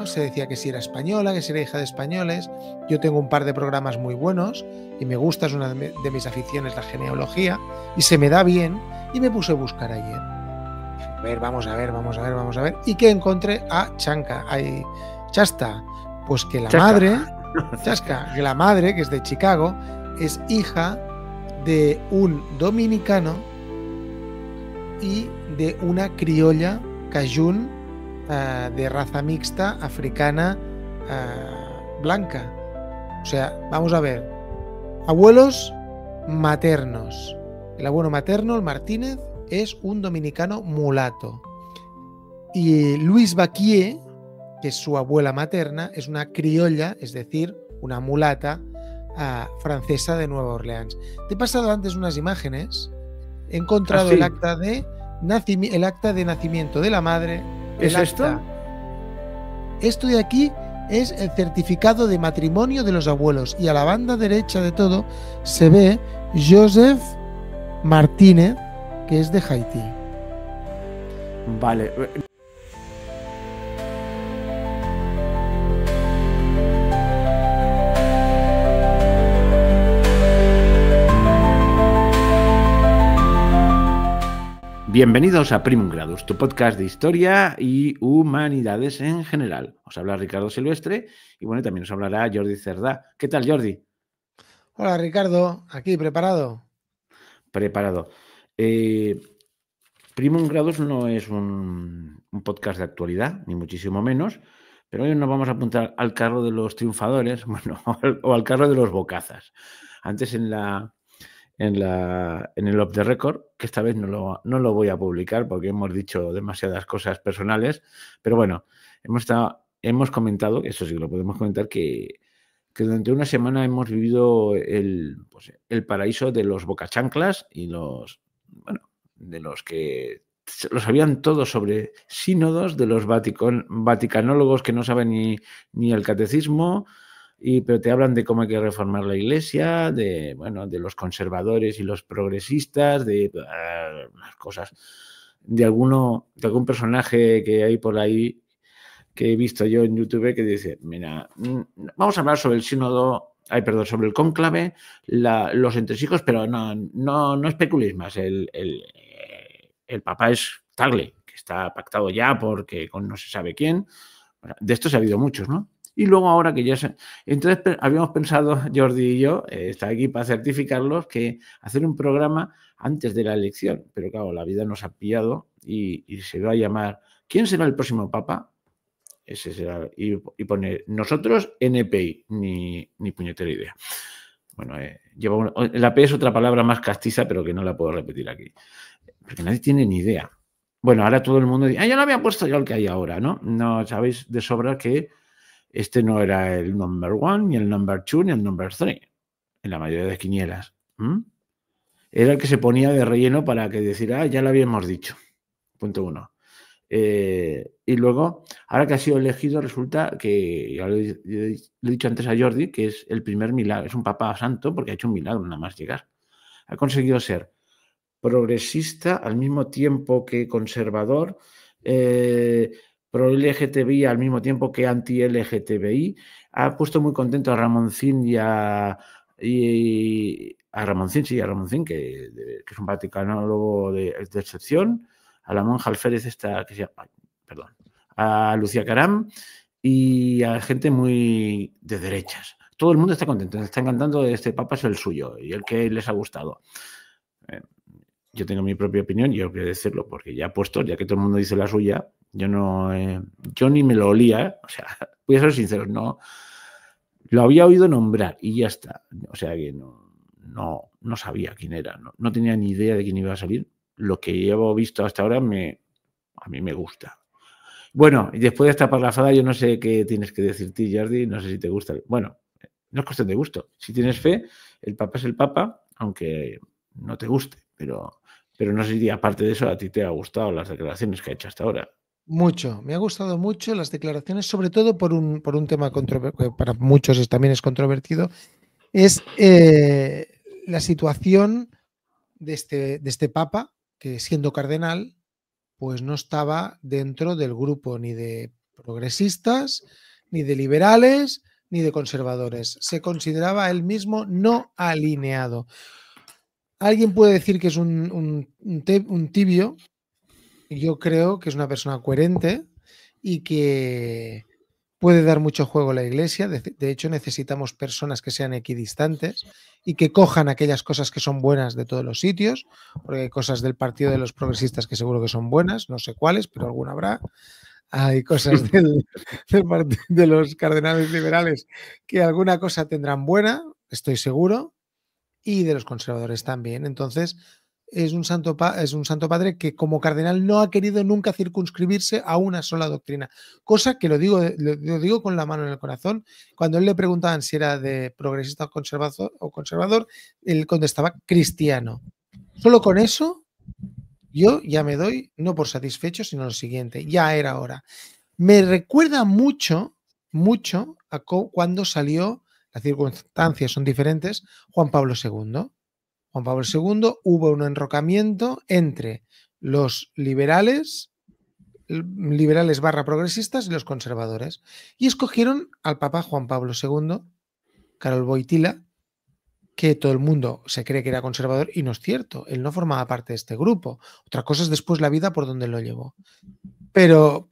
se decía que si era española, que si era hija de españoles. Yo tengo un par de programas muy buenos y me gusta, es una de mis aficiones la genealogía y se me da bien y me puse a buscar ayer. A ver, vamos a ver. ¿Y qué encontré? Chasta. Pues que la madre, Chasca, que la madre, que es de Chicago, es hija de un dominicano y de una criolla cajún de raza mixta africana blanca. O sea, vamos a ver. Abuelos maternos. El abuelo materno, el Martínez, es un dominicano mulato. Y Luis Baquier, que es su abuela materna, es una criolla, es decir, una mulata francesa de Nueva Orleans. Te he pasado antes unas imágenes. He encontrado el acta de nacimiento de la madre. ¿Es esto? Esto de aquí es el certificado de matrimonio de los abuelos. Y a la banda derecha de todo se ve Joseph Martínez, que es de Haití. Vale. Bienvenidos a Primum Gradus, tu podcast de historia y humanidades en general. Os habla Ricardo Silvestre y bueno, también os hablará Jordi Cerdá. ¿Qué tal, Jordi? Hola, Ricardo. Aquí, ¿preparado? Preparado. Primum Gradus no es un podcast de actualidad, ni muchísimo menos, pero hoy nos vamos a apuntar al carro de los triunfadores, bueno, o al carro de los bocazas. Antes en el Off the Record, que esta vez no lo voy a publicar porque hemos dicho demasiadas cosas personales, pero bueno, hemos comentado, eso sí lo podemos comentar, que durante una semana hemos vivido el paraíso de los bocachanclas y de los que lo sabían todos sobre sínodos, de los vaticanólogos que no saben ni el catecismo, pero te hablan de cómo hay que reformar la Iglesia, de los conservadores y los progresistas, de las cosas, de algún personaje que hay por ahí que he visto yo en YouTube que dice, mira, vamos a hablar sobre el sínodo, sobre el cónclave, los entresijos, pero no especuléis más. El Papa es Tagle, que está pactado ya porque con no se sabe quién. Bueno, de estos ha habido muchos, ¿no? Y luego ahora que Entonces habíamos pensado, Jordi y yo, está aquí para certificarlos, que hacer un programa antes de la elección. Pero claro, la vida nos ha pillado y se va a llamar ¿Quién será el próximo Papa? Ese será, y pone nosotros NPI, ni puñetera idea. Bueno, la P es otra palabra más castiza, pero que no la puedo repetir aquí. Porque nadie tiene ni idea. Bueno, ahora todo el mundo dice, ya lo había puesto yo el que hay ahora, ¿no? No sabéis de sobra que este no era el number one, ni el number two, ni el number three, en la mayoría de quinielas. Era el que se ponía de relleno para que decir, ya lo habíamos dicho. Punto uno. Y luego, ahora que ha sido elegido, resulta que, ya lo he dicho antes a Jordi, que es el primer milagro, es un papa santo porque ha hecho un milagro nada más llegar. Ha conseguido ser progresista al mismo tiempo que conservador, pro-LGTBI al mismo tiempo que anti-LGTBI. Ha puesto muy contento a Ramoncín a Ramoncín, que es un vaticanólogo de excepción, a la monja alférez a Lucía Caram y a gente muy de derechas. Todo el mundo está contento, está encantando, este papa es el suyo y el que les ha gustado. Yo tengo mi propia opinión y yo quiero decirlo porque ya puesto, ya que todo el mundo dice la suya, yo ni me lo olía, o sea, voy a ser sincero, no lo había oído nombrar y ya está. O sea que no sabía quién era, no tenía ni idea de quién iba a salir. Lo que llevo visto hasta ahora a mí me gusta. Bueno, y después de esta parrafada yo no sé qué tienes que decir tú, Jordi, no sé si te gusta. Bueno, no es cuestión de gusto. Si tienes fe, el Papa es el Papa, aunque no te guste, pero no sé si aparte de eso a ti te ha gustado las declaraciones que ha hecho hasta ahora. Mucho, me ha gustado mucho las declaraciones, sobre todo por un tema que para muchos también es controvertido, es la situación de este Papa, que siendo cardenal, pues no estaba dentro del grupo ni de progresistas, ni de liberales, ni de conservadores. Se consideraba a él mismo no alineado. Alguien puede decir que es un tibio. Yo creo que es una persona coherente y que puede dar mucho juego a la Iglesia. De hecho, necesitamos personas que sean equidistantes y que cojan aquellas cosas que son buenas de todos los sitios, porque hay cosas del Partido de los Progresistas que seguro que son buenas, no sé cuáles, pero alguna habrá. Hay cosas de los cardenales liberales que alguna cosa tendrán buena, estoy seguro, y de los conservadores también. Entonces, es un santo padre que como cardenal no ha querido nunca circunscribirse a una sola doctrina, cosa que lo digo con la mano en el corazón. Cuando él le preguntaban si era de progresista o conservador, él contestaba cristiano. Solo con eso yo ya me doy, no por satisfecho, sino lo siguiente, ya era hora. Me recuerda mucho a cuando salió, las circunstancias son diferentes, Juan Pablo II. Juan Pablo II hubo un enrocamiento entre los liberales barra progresistas y los conservadores. Y escogieron al Papa Juan Pablo II, Karol Wojtyła, que todo el mundo se cree que era conservador y no es cierto. Él no formaba parte de este grupo. Otra cosa es después la vida por donde lo llevó. Pero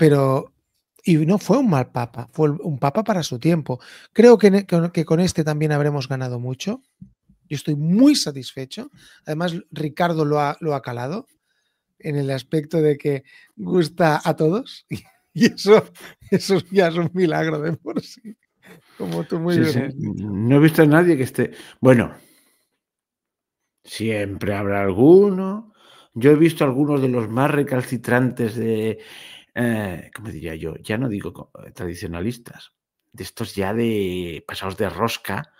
y no fue un mal papa, fue un papa para su tiempo. Creo que con este también habremos ganado mucho. Yo estoy muy satisfecho. Además, Ricardo lo ha calado en el aspecto de que gusta a todos. Y eso ya es un milagro de por sí. Como tú muy bien has dicho. No he visto a nadie que esté... Bueno, siempre habrá alguno. Yo he visto algunos de los más recalcitrantes de... ¿cómo diría yo? Ya no digo tradicionalistas. De estos ya de pasados de rosca.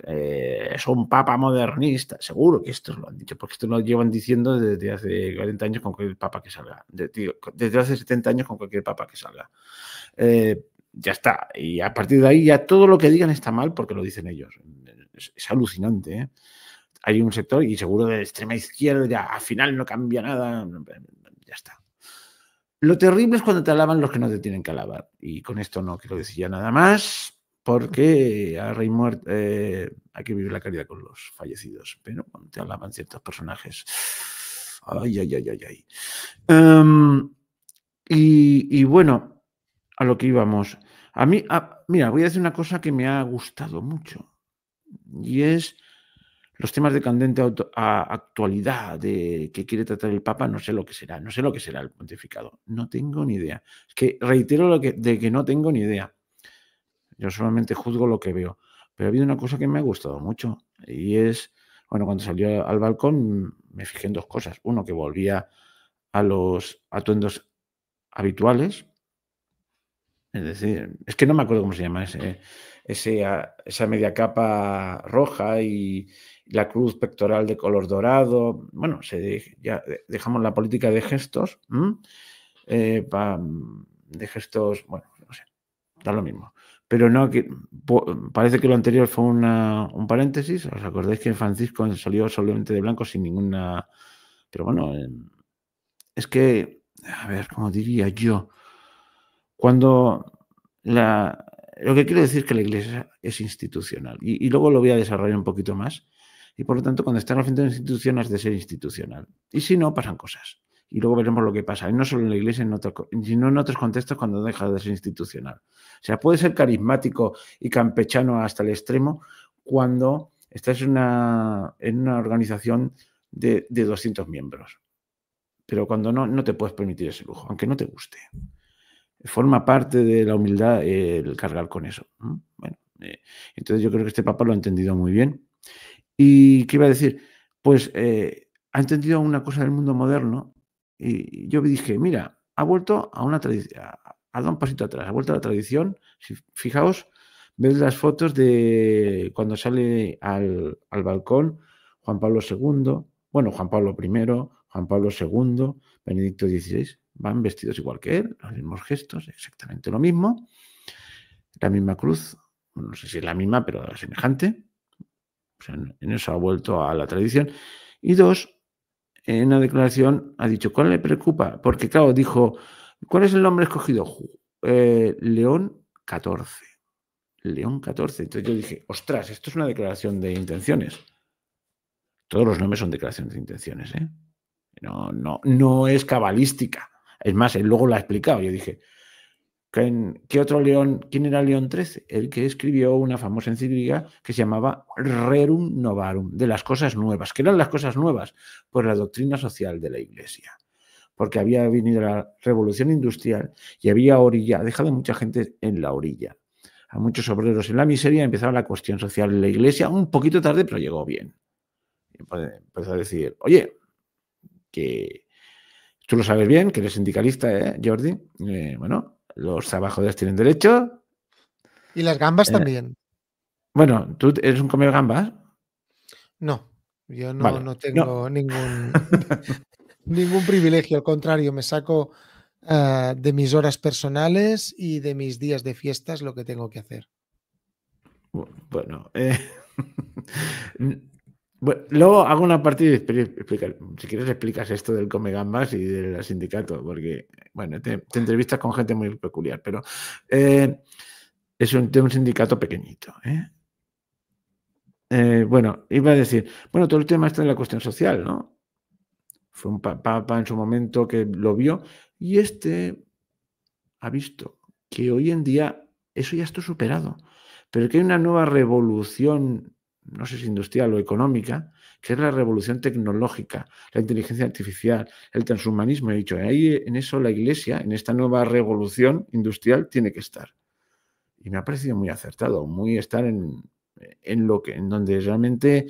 Es un papa modernista. Seguro que estos lo han dicho, porque esto lo llevan diciendo desde hace 40 años con cualquier papa que salga. Desde hace 70 años con cualquier papa que salga. Ya está. Y a partir de ahí ya todo lo que digan está mal porque lo dicen ellos. Es alucinante, ¿eh? Hay un sector y seguro de extrema izquierda ya al final no cambia nada. Ya está. Lo terrible es cuando te alaban los que no te tienen que alabar. Y con esto no quiero decir ya nada más. Porque a rey muerto hay que vivir la caridad con los fallecidos. Pero cuando te alaban ciertos personajes. Ay. Y bueno, a lo que íbamos. A mí, mira, voy a decir una cosa que me ha gustado mucho. Y es los temas de candente actualidad de que quiere tratar el Papa. No sé lo que será el pontificado. No tengo ni idea. Es que reitero de que no tengo ni idea. Yo solamente juzgo lo que veo. Pero ha habido una cosa que me ha gustado mucho. Y es, bueno, cuando salió al balcón me fijé en dos cosas. Uno, que volvía a los atuendos habituales. Es decir, es que no me acuerdo cómo se llama esa media capa roja y la cruz pectoral de color dorado. Bueno, ya dejamos la política de gestos. De gestos, bueno, no sé, da lo mismo. Pero no, parece que lo anterior fue un paréntesis. ¿Os acordáis que Francisco salió solamente de blanco sin ninguna... Pero bueno, es que, a ver, ¿cómo diría yo? Cuando lo que quiero decir es que la Iglesia es institucional. Y luego lo voy a desarrollar un poquito más. Y por lo tanto, cuando están al frente de una institución, has de ser institucional. Y si no, pasan cosas. Y luego veremos lo que pasa. Y no solo en la Iglesia, sino en otros contextos cuando deja de ser institucional. O sea, puede ser carismático y campechano hasta el extremo cuando estás en una organización de 200 miembros. Pero cuando no te puedes permitir ese lujo, aunque no te guste. Forma parte de la humildad el cargar con eso. Bueno, entonces yo creo que este Papa lo ha entendido muy bien. ¿Y qué iba a decir? Pues ha entendido una cosa del mundo moderno. Y yo dije, mira, ha vuelto a una tradición, ha dado un pasito atrás, ha vuelto a la tradición. Si, fijaos, ves las fotos de cuando sale al balcón Juan Pablo II, bueno, Juan Pablo I, Juan Pablo II, Benedicto XVI, van vestidos igual que él, los mismos gestos, exactamente lo mismo, la misma cruz, no sé si es la misma, pero semejante. O sea, en eso ha vuelto a la tradición. Y dos, en una declaración ha dicho, ¿cuál le preocupa? Porque claro, dijo, ¿cuál es el nombre escogido? León XIV. León XIV. Entonces yo dije, ostras, esto es una declaración de intenciones. Todos los nombres son declaraciones de intenciones, ¿eh? No es cabalística. Es más, él luego la ha explicado. Yo dije, ¿qué otro León? ¿Quién era León XIII? El que escribió una famosa encíclica que se llamaba Rerum Novarum, de las cosas nuevas. ¿Qué eran las cosas nuevas? Pues la doctrina social de la Iglesia. Porque había venido la revolución industrial y había ha dejado a mucha gente en la orilla. A muchos obreros en la miseria, empezaba la cuestión social en la Iglesia, un poquito tarde, pero llegó bien. Y empezó a decir, oye, que tú lo sabes bien, que eres sindicalista, Jordi. Bueno, los trabajadores tienen derecho. Y las gambas también. Bueno, ¿tú eres un comer gambas? No, yo Vale. no tengo ningún privilegio, al contrario, me saco de mis horas personales y de mis días de fiestas lo que tengo que hacer. Bueno, bueno, luego hago una partida y explicar. Si quieres explicas esto del come gambas y del sindicato, porque bueno, te entrevistas con gente muy peculiar, pero es de un sindicato pequeñito. Bueno, iba a decir, bueno, todo el tema está en la cuestión social, ¿no? Fue un papa en su momento que lo vio y ha visto que hoy en día eso ya está superado, pero que hay una nueva revolución, no sé si industrial o económica, que es la revolución tecnológica, la inteligencia artificial, el transhumanismo. He dicho, ahí en eso la Iglesia, en esta nueva revolución industrial, tiene que estar. Y me ha parecido muy acertado, muy estar en donde realmente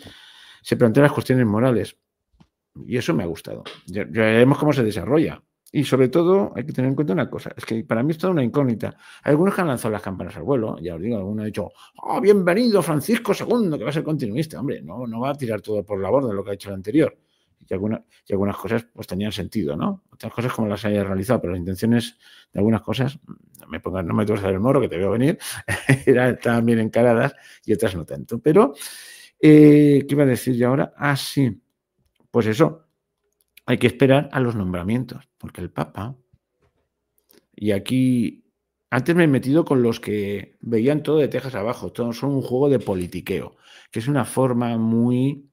se plantean las cuestiones morales. Y eso me ha gustado. Ya veremos cómo se desarrolla. Y sobre todo hay que tener en cuenta una cosa, es que para mí es toda una incógnita. Hay algunos que han lanzado las campanas al vuelo, ya os digo, alguno ha dicho, oh, bienvenido Francisco II, que va a ser continuista. Hombre, no va a tirar todo por la borda lo que ha hecho el anterior. Y algunas cosas pues tenían sentido, ¿no? Otras cosas como las haya realizado, pero las intenciones de algunas cosas, no me tuerzas el moro, que te veo venir, estaban bien encaradas y otras no tanto. Pero, ¿qué iba a decir yo ahora? Ah, sí. Pues eso, hay que esperar a los nombramientos, porque el Papa, y aquí, antes me he metido con los que veían todo de tejas abajo, todos son un juego de politiqueo, que es una forma muy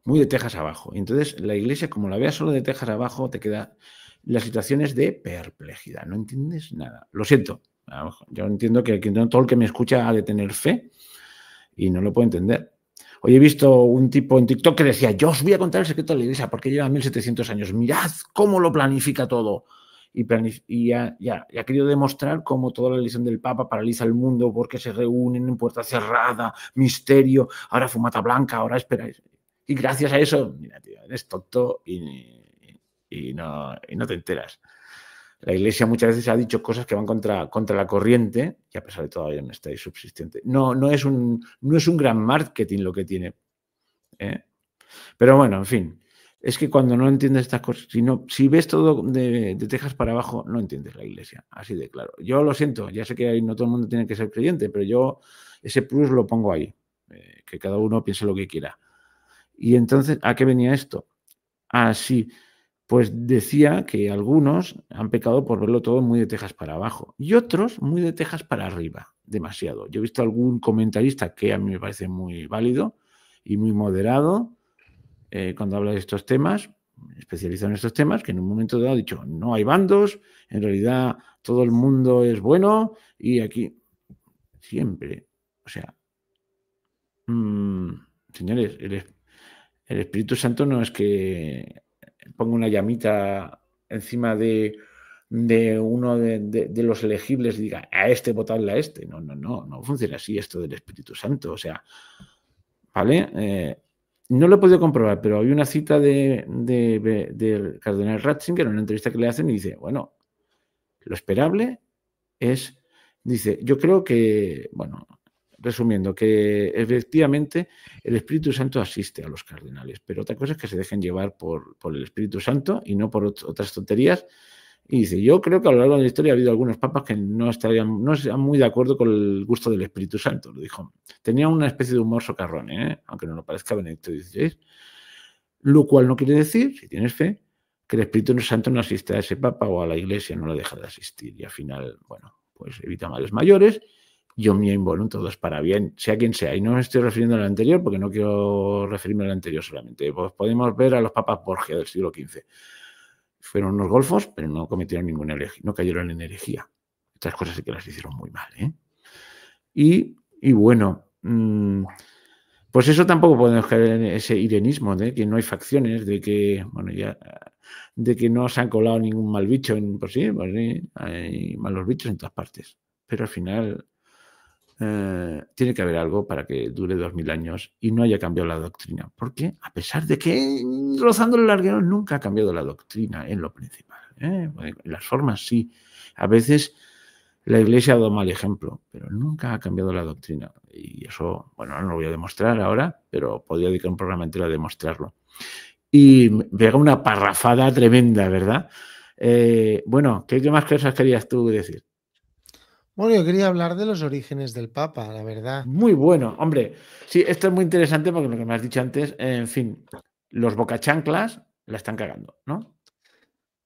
de tejas abajo. Y entonces la Iglesia, como la veas solo de tejas abajo, te queda las situaciones de perplejidad, no entiendes nada. Lo siento, yo entiendo que todo el que me escucha ha de tener fe y no lo puedo entender. Hoy he visto un tipo en TikTok que decía, yo os voy a contar el secreto de la Iglesia porque lleva 1700 años. Mirad cómo lo planifica todo. Y ha querido demostrar cómo toda la elección del Papa paraliza el mundo porque se reúnen en puerta cerrada, misterio, ahora fumata blanca, ahora esperáis. Y gracias a eso, mira, tío, eres tonto y no te enteras. La Iglesia muchas veces ha dicho cosas que van contra la corriente y a pesar de todo todavía no está ahí subsistente. No es un gran marketing lo que tiene. Pero bueno, en fin. Es que cuando no entiendes estas cosas, si ves todo de tejas para abajo, no entiendes la Iglesia. Así de claro. Yo lo siento, ya sé que no todo el mundo tiene que ser creyente, pero yo ese plus lo pongo ahí. Que cada uno piense lo que quiera. Y entonces, ¿a qué venía esto? Sí. Pues decía que algunos han pecado por verlo todo muy de tejas para abajo y otros muy de tejas para arriba, demasiado. Yo he visto algún comentarista que a mí me parece muy válido y muy moderado cuando habla de estos temas, especializado en estos temas, que en un momento dado ha dicho, no hay bandos, en realidad todo el mundo es bueno y aquí siempre, o sea, señores, el Espíritu Santo no es que ponga una llamita encima de uno de los elegibles y diga, a este votadle a este. No funciona así esto del Espíritu Santo. O sea, ¿vale? No lo he podido comprobar, pero había una cita del cardenal Ratzinger en una entrevista que le hacen y dice, bueno, lo esperable es, dice, yo creo que, bueno, resumiendo, que efectivamente el Espíritu Santo asiste a los cardenales, pero otra cosa es que se dejen llevar por el Espíritu Santo y no por otras tonterías. Y dice, yo creo que a lo largo de la historia ha habido algunos papas que no están muy de acuerdo con el gusto del Espíritu Santo, lo dijo. Tenía una especie de humor socarrón, aunque no lo parezca, Benedicto XVI. Lo cual no quiere decir, si tienes fe, que el Espíritu Santo no asiste a ese papa o a la iglesia, no lo deja de asistir. Y al final, bueno, pues evita males mayores y omnia in volum, todo es para bien, sea quien sea. Y no me estoy refiriendo al anterior porque no quiero referirme al anterior solamente. Pues podemos ver a los papas Borgia del siglo XV. Fueron unos golfos, pero no cometieron ninguna herejía, no cayeron en herejía. Estas cosas sí que las hicieron muy mal, ¿eh? Y bueno, pues eso tampoco podemos caer en ese irenismo de que no hay facciones, de que, bueno, ya, de que no se han colado ningún mal bicho. Pues sí, hay malos bichos en todas partes. Pero al final tiene que haber algo para que dure 2000 años y no haya cambiado la doctrina. Porque a pesar de que rozando el larguero nunca ha cambiado la doctrina en lo principal. En las formas sí. A veces la Iglesia ha dado mal ejemplo, pero nunca ha cambiado la doctrina. Y eso, bueno, no lo voy a demostrar ahora, pero podría dedicar un programa entero a demostrarlo. Y me pega una parrafada tremenda, ¿verdad? Bueno, ¿qué más cosas querías tú decir? Bueno, yo quería hablar de los orígenes del Papa, la verdad. Muy bueno, hombre. Sí, esto es muy interesante porque lo que me has dicho antes, en fin, los bocachanclas la están cagando, ¿no?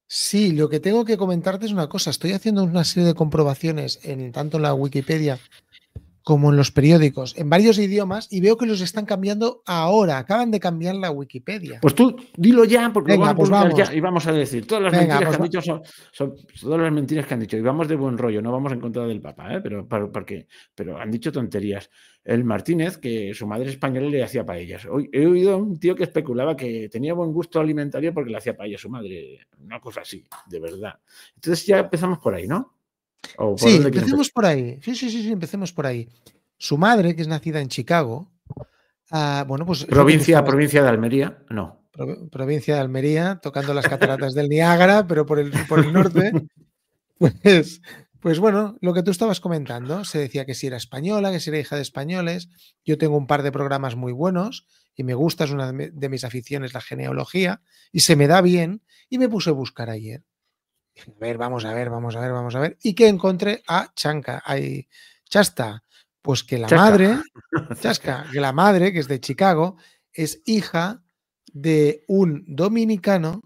Sí, lo que tengo que comentarte es una cosa. Estoy haciendo una serie de comprobaciones tanto en la Wikipedia como en los periódicos, en varios idiomas, y veo que los están cambiando ahora. Acaban de cambiar la Wikipedia. Pues tú dilo ya, porque lo Venga, vamos a pues publicar vamos. ya y vamos a decir todas las Venga, mentiras pues que han dicho son todas las mentiras que han dicho. Y vamos de buen rollo, no vamos en contra del Papa, ¿eh? Pero han dicho tonterías. El Martínez, que su madre española le hacía paellas. Hoy he oído a un tío que especulaba que tenía buen gusto alimentario porque le hacía paella a su madre. Una cosa así, de verdad. Entonces ya empezamos por ahí, ¿no? ¿O por sí, dónde quieres empecemos empezar? por ahí. Sí, empecemos por ahí. Su madre, que es nacida en Chicago, bueno, pues fíjate que Provincia de Almería, no. provincia de Almería, tocando las cataratas del Niágara, pero por el norte. Pues, pues bueno, lo que tú estabas comentando, se decía que si era española, que si era hija de españoles. Yo tengo un par de programas muy buenos y me gusta, es una de mis aficiones la genealogía y se me da bien y me puse a buscar ayer. Dije, a ver, vamos a ver. ¿Y qué encontré? Chanca, ahí, chasta. Pues que la Chasca. madre, Chasca, que la madre, que es de Chicago, es hija de un dominicano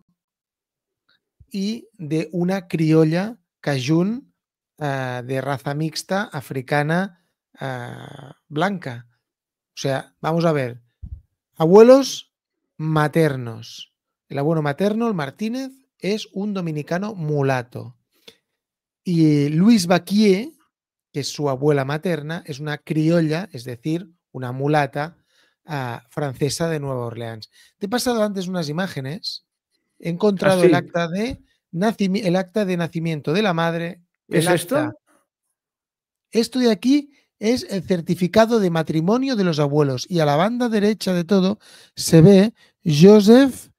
y de una criolla cajún de raza mixta africana blanca. O sea, vamos a ver, abuelos maternos. El abuelo materno, el Martínez, es un dominicano mulato. Y Luis Baquier, que es su abuela materna, es una criolla, es decir, una mulata francesa de Nueva Orleans. Te he pasado antes unas imágenes. He Ah, encontrado sí. el acta de nacimiento de la madre, ¿Es el acta. esto? Esto de aquí es el certificado de matrimonio de los abuelos y a la banda derecha de todo se ve Joseph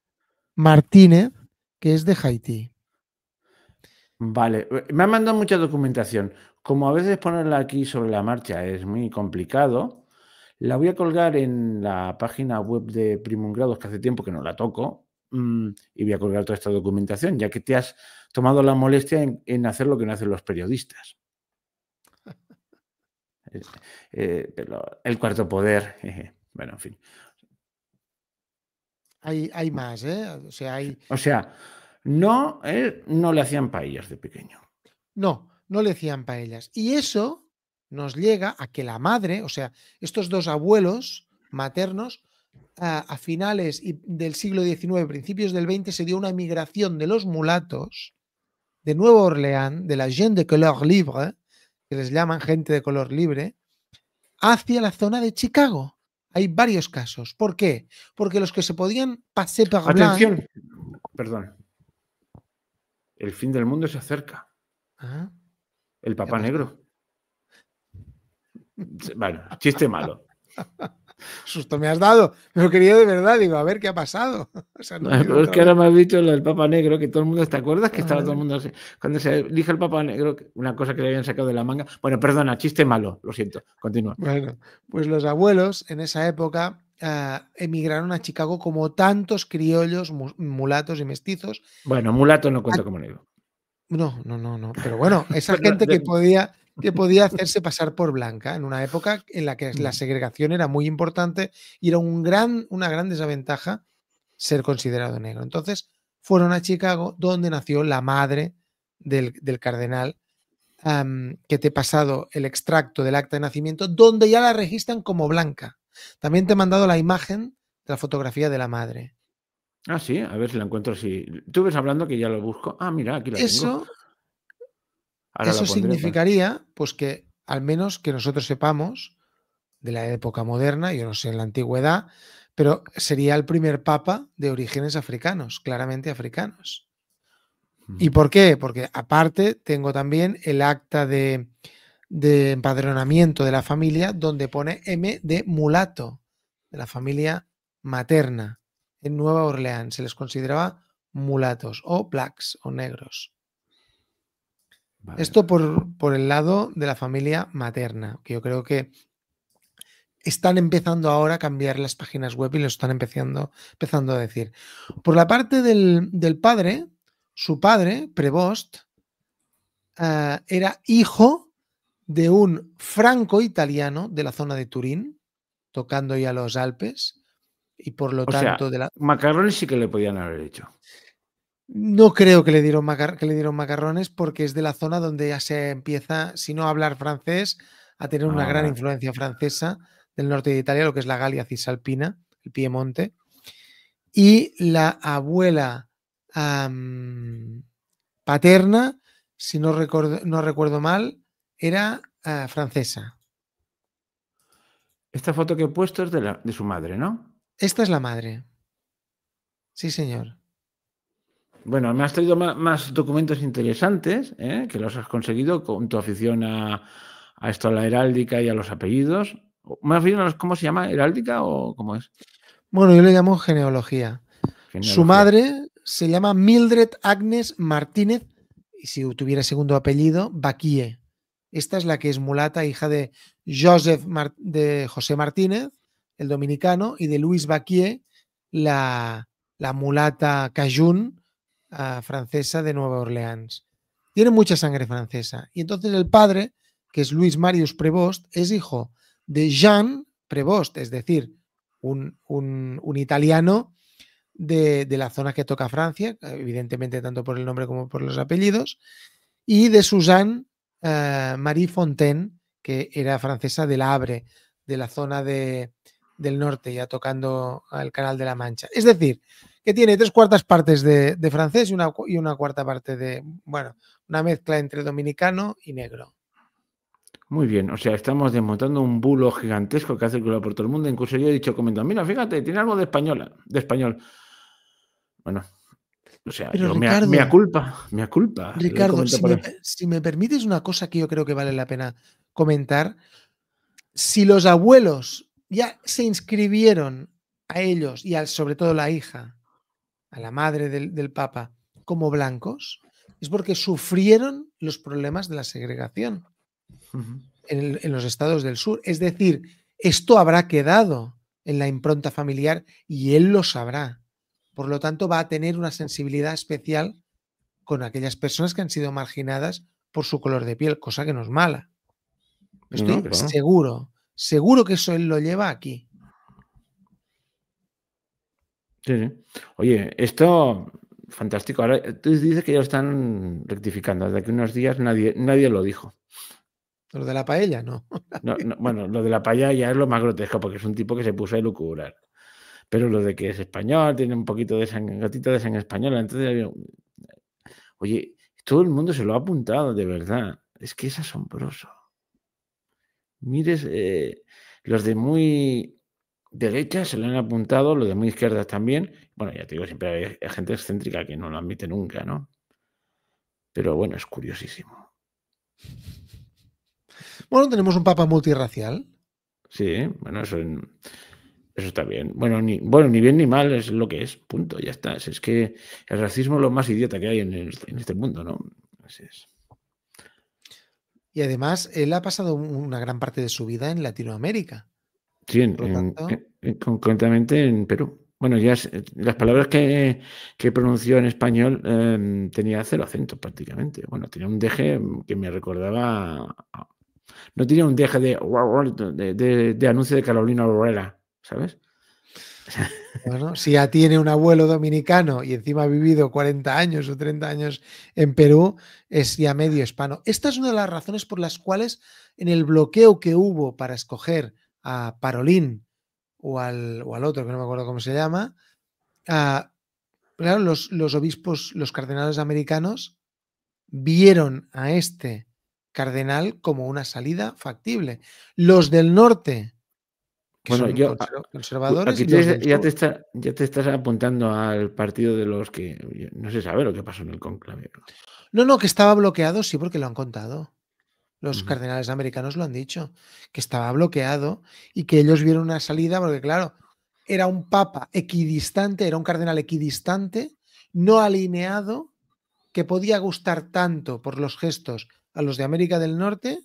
Martínez, que es de Haití. Vale, me han mandado mucha documentación. Como a veces ponerla aquí sobre la marcha es muy complicado, la voy a colgar en la página web de Primum Grados, que hace tiempo que no la toco, y voy a colgar toda esta documentación, ya que te has tomado la molestia en hacer lo que no hacen los periodistas. Pero el cuarto poder, bueno, en fin. Hay más, ¿eh? O sea, O sea, no, no le hacían paellas de pequeño. no le hacían paellas. Y eso nos llega a que la madre, o sea, estos dos abuelos maternos, a finales del siglo XIX, principios del XX, se dio una migración de los mulatos de Nueva Orleans, de la gente de color libre, que les llaman gente de color libre, hacia la zona de Chicago. Hay varios casos. ¿Por qué? Porque los que se podían pasar por blanc. Atención, perdón, el fin del mundo se acerca. El Papa Negro. Bueno, chiste malo. Susto me has dado. Me lo quería de verdad. Digo, a ver qué ha pasado. O sea, no Pero es que ahora me has dicho lo del Papa Negro, que todo el mundo, ¿te acuerdas que estaba todo el mundo así? Cuando se elige el Papa Negro, una cosa que le habían sacado de la manga. Bueno, perdona, chiste malo, lo siento, continúa. Bueno, pues los abuelos en esa época emigraron a Chicago como tantos criollos, mulatos y mestizos. Bueno, mulato no cuenta como negro. No. Pero bueno, esa gente que podía hacerse pasar por blanca en una época en la que la segregación era muy importante y era una gran desventaja ser considerado negro. Entonces, fueron a Chicago, donde nació la madre del cardenal, que te he pasado el extracto del acta de nacimiento, donde ya la registran como blanca. También te he mandado la imagen de la fotografía de la madre. Ah, sí, a ver si la encuentro así. Tú ves hablando que ya lo busco. Ah, mira, aquí la tengo. Ahora la Eso pondré. significaría, pues, que al menos que nosotros sepamos de la época moderna, yo no sé en la antigüedad, pero sería el primer papa de orígenes africanos, claramente africanos. ¿Y por qué? Porque aparte tengo también el acta de empadronamiento de la familia donde pone M de mulato, de la familia materna. En Nueva Orleans se les consideraba mulatos o blacks o negros. Vale, Esto por el lado de la familia materna, que yo creo que están empezando ahora a cambiar las páginas web y lo están empezando a decir. Por la parte del padre, su padre, Prevost, era hijo de un franco-italiano de la zona de Turín, tocando ya los Alpes, y por lo o sea, tanto macarrones sí que le podían haber hecho. no creo que le dieron macarrones, porque es de la zona donde ya se empieza, si no a hablar francés, a tener una gran Vale. influencia francesa del norte de Italia, lo que es la Galia Cisalpina, el Piemonte. Y la abuela paterna, si no recuerdo mal, era francesa. Esta foto que he puesto es de su madre, ¿no? Esta es la madre. Sí, señor. Bueno, me has traído más documentos interesantes, que los has conseguido con tu afición a esto, a la heráldica y a los apellidos. Más bien, ¿cómo se llama? ¿Heráldica o cómo es? Bueno, yo le llamo genealogía. Su Genealogía. madre se llama Mildred Agnes Martínez, y si tuviera segundo apellido, Baquie. Esta es la que es mulata, hija de de José Martínez, el dominicano, y de Luis Baquie, la mulata cajún francesa de Nueva Orleans. Tiene mucha sangre francesa. Y entonces el padre, que es Luis Marius Prevost, es hijo de Jean Prevost, es decir, un italiano de la zona que toca Francia, evidentemente tanto por el nombre como por los apellidos, y de Suzanne Marie Fontaine, que era francesa del Havre, de la zona del norte, ya tocando el Canal de la Mancha. Es decir, que tiene 3/4 partes de francés y una cuarta parte de, bueno, una mezcla entre dominicano y negro. Muy bien, o sea, estamos desmontando un bulo gigantesco que ha circulado por todo el mundo. Incluso yo he dicho, comentando, mira, fíjate, tiene algo de español. Bueno, o sea, Pero yo Ricardo, mea culpa. Lo he Ricardo, comentado por ahí. si me permites una cosa que yo creo que vale la pena comentar, si los abuelos ya se inscribieron a ellos y sobre todo la hija, a la madre del Papa, como blancos, es porque sufrieron los problemas de la segregación en los estados del sur. Es decir, esto habrá quedado en la impronta familiar y él lo sabrá. Por lo tanto, va a tener una sensibilidad especial con aquellas personas que han sido marginadas por su color de piel, cosa que no es mala. No, Estoy claro. seguro que eso él lo lleva aquí. Sí, sí. Oye, esto fantástico. Ahora tú dices que ya lo están rectificando. Desde aquí unos días nadie lo dijo. Lo de la paella, no. No, bueno, lo de la paella ya es lo más grotesco porque es un tipo que se puso a elucubrar. Pero lo de que es español, tiene un poquito de sangre, gatito de sangre española. Entonces, oye, todo el mundo se lo ha apuntado, de verdad. Es que es asombroso. Mires, los de muy derecha se lo han apuntado, los de muy izquierda también. Bueno, ya te digo, siempre hay gente excéntrica que no lo admite nunca, ¿no? Pero bueno, es curiosísimo. Bueno, tenemos un papa multirracial. Sí, bueno, eso está bien. Bueno, ni bien ni mal es lo que es, punto, ya está. Es que el racismo es lo más idiota que hay en este mundo, ¿no? Así es. Y además, él ha pasado una gran parte de su vida en Latinoamérica. Sí, Por lo tanto, concretamente en Perú. Bueno, ya las palabras que pronunció en español tenía cero acento prácticamente. Bueno, tenía un deje que me recordaba. No tenía un deje de anuncio de Carolina Herrera, ¿sabes? Bueno, si ya tiene un abuelo dominicano y encima ha vivido 40 años o 30 años en Perú, es ya medio hispano. Esta es una de las razones por las cuales en el bloqueo que hubo para escoger a Parolín o al otro, que no me acuerdo cómo se llama, claro, los obispos, los cardenales americanos vieron a este cardenal como una salida factible. Los del norte, que Bueno, son yo conservadores, aquí y los del ya sur. te estás apuntando al partido de los que no se sabe lo que pasó en el conclave. No, que estaba bloqueado, sí, porque lo han contado. Los Ujú. cardenales americanos lo han dicho, que estaba bloqueado y que ellos vieron una salida, porque claro, era un papa equidistante, era un cardenal equidistante, no alineado, que podía gustar tanto por los gestos a los de América del Norte,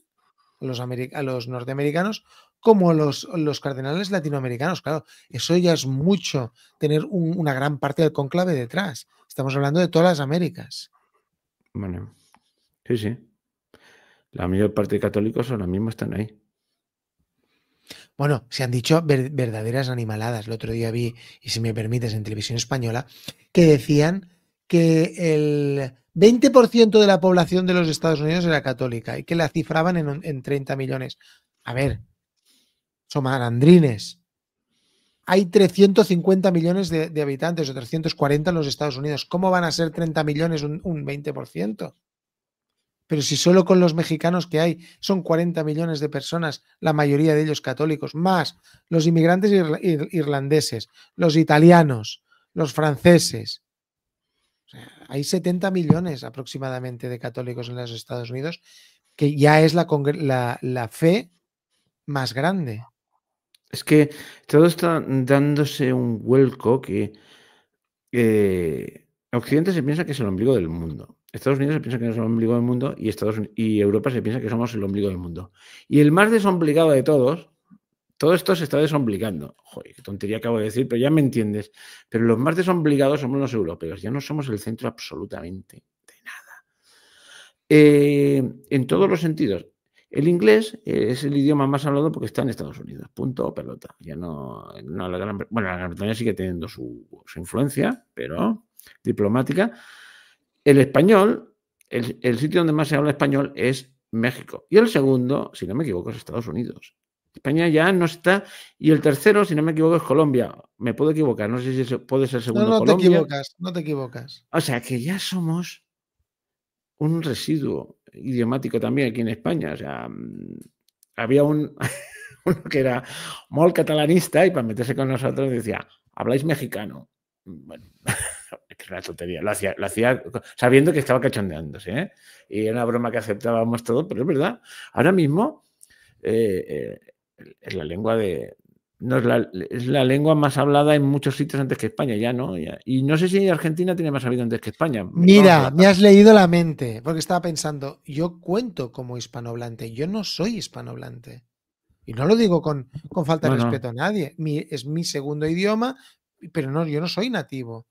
a los norteamericanos, como los cardenales latinoamericanos. Claro, eso ya es mucho, tener una gran parte del cónclave detrás. Estamos hablando de todas las Américas. Bueno, sí, sí. La mayor parte de católicos ahora mismo están ahí. Bueno, se han dicho verdaderas animaladas. El otro día vi, y si me permites, en televisión española, que decían que el 20% de la población de los Estados Unidos era católica y que la cifraban en 30 millones. A ver, son malandrines. Hay 350 millones de habitantes o 340 en los Estados Unidos. ¿Cómo van a ser 30 millones un 20%? Pero si solo con los mexicanos que hay son 40 millones de personas, la mayoría de ellos católicos, más los inmigrantes irlandeses, los italianos, los franceses. O sea, hay 70 millones aproximadamente de católicos en los Estados Unidos, que ya es la fe más grande. Es que todo está dándose un vuelco que Occidente se piensa que es el ombligo del mundo. Estados Unidos se piensa que es el ombligo del mundo y Europa se piensa que somos el ombligo del mundo. Y el más desombligado de todos, todo esto se está desombligando. Joder, qué tontería acabo de decir, pero ya me entiendes. Pero los más desobligados somos los europeos, ya no somos el centro absolutamente de nada. En todos los sentidos. El inglés es el idioma más hablado porque está en Estados Unidos. Punto, pelota. Ya no la Gran Bretaña sigue teniendo su influencia, pero diplomática. El español, el sitio donde más se habla español es México. Y el segundo, si no me equivoco, es Estados Unidos. España ya no está. Y el tercero, si no me equivoco, es Colombia. Me puedo equivocar. No sé si puede ser segundo No te Colombia. equivocas, no te equivocas. O sea que ya somos un residuo idiomático también aquí en España. O sea, había uno que era muy catalanista y para meterse con nosotros decía, habláis mexicano. Bueno, es que es una tontería. Lo hacía sabiendo que estaba cachondeándose, ¿eh? Y era una broma que aceptábamos todo, pero es verdad. Ahora mismo es la lengua de... No es la lengua más hablada en muchos sitios antes que España, ya no. Ya. Y no sé si Argentina tiene más habitantes que España. Mira, me has leído la mente, porque estaba pensando, yo cuento como hispanohablante, yo no soy hispanohablante. Y no lo digo con falta de respeto a nadie. Es mi segundo idioma, pero no, yo no soy nativo.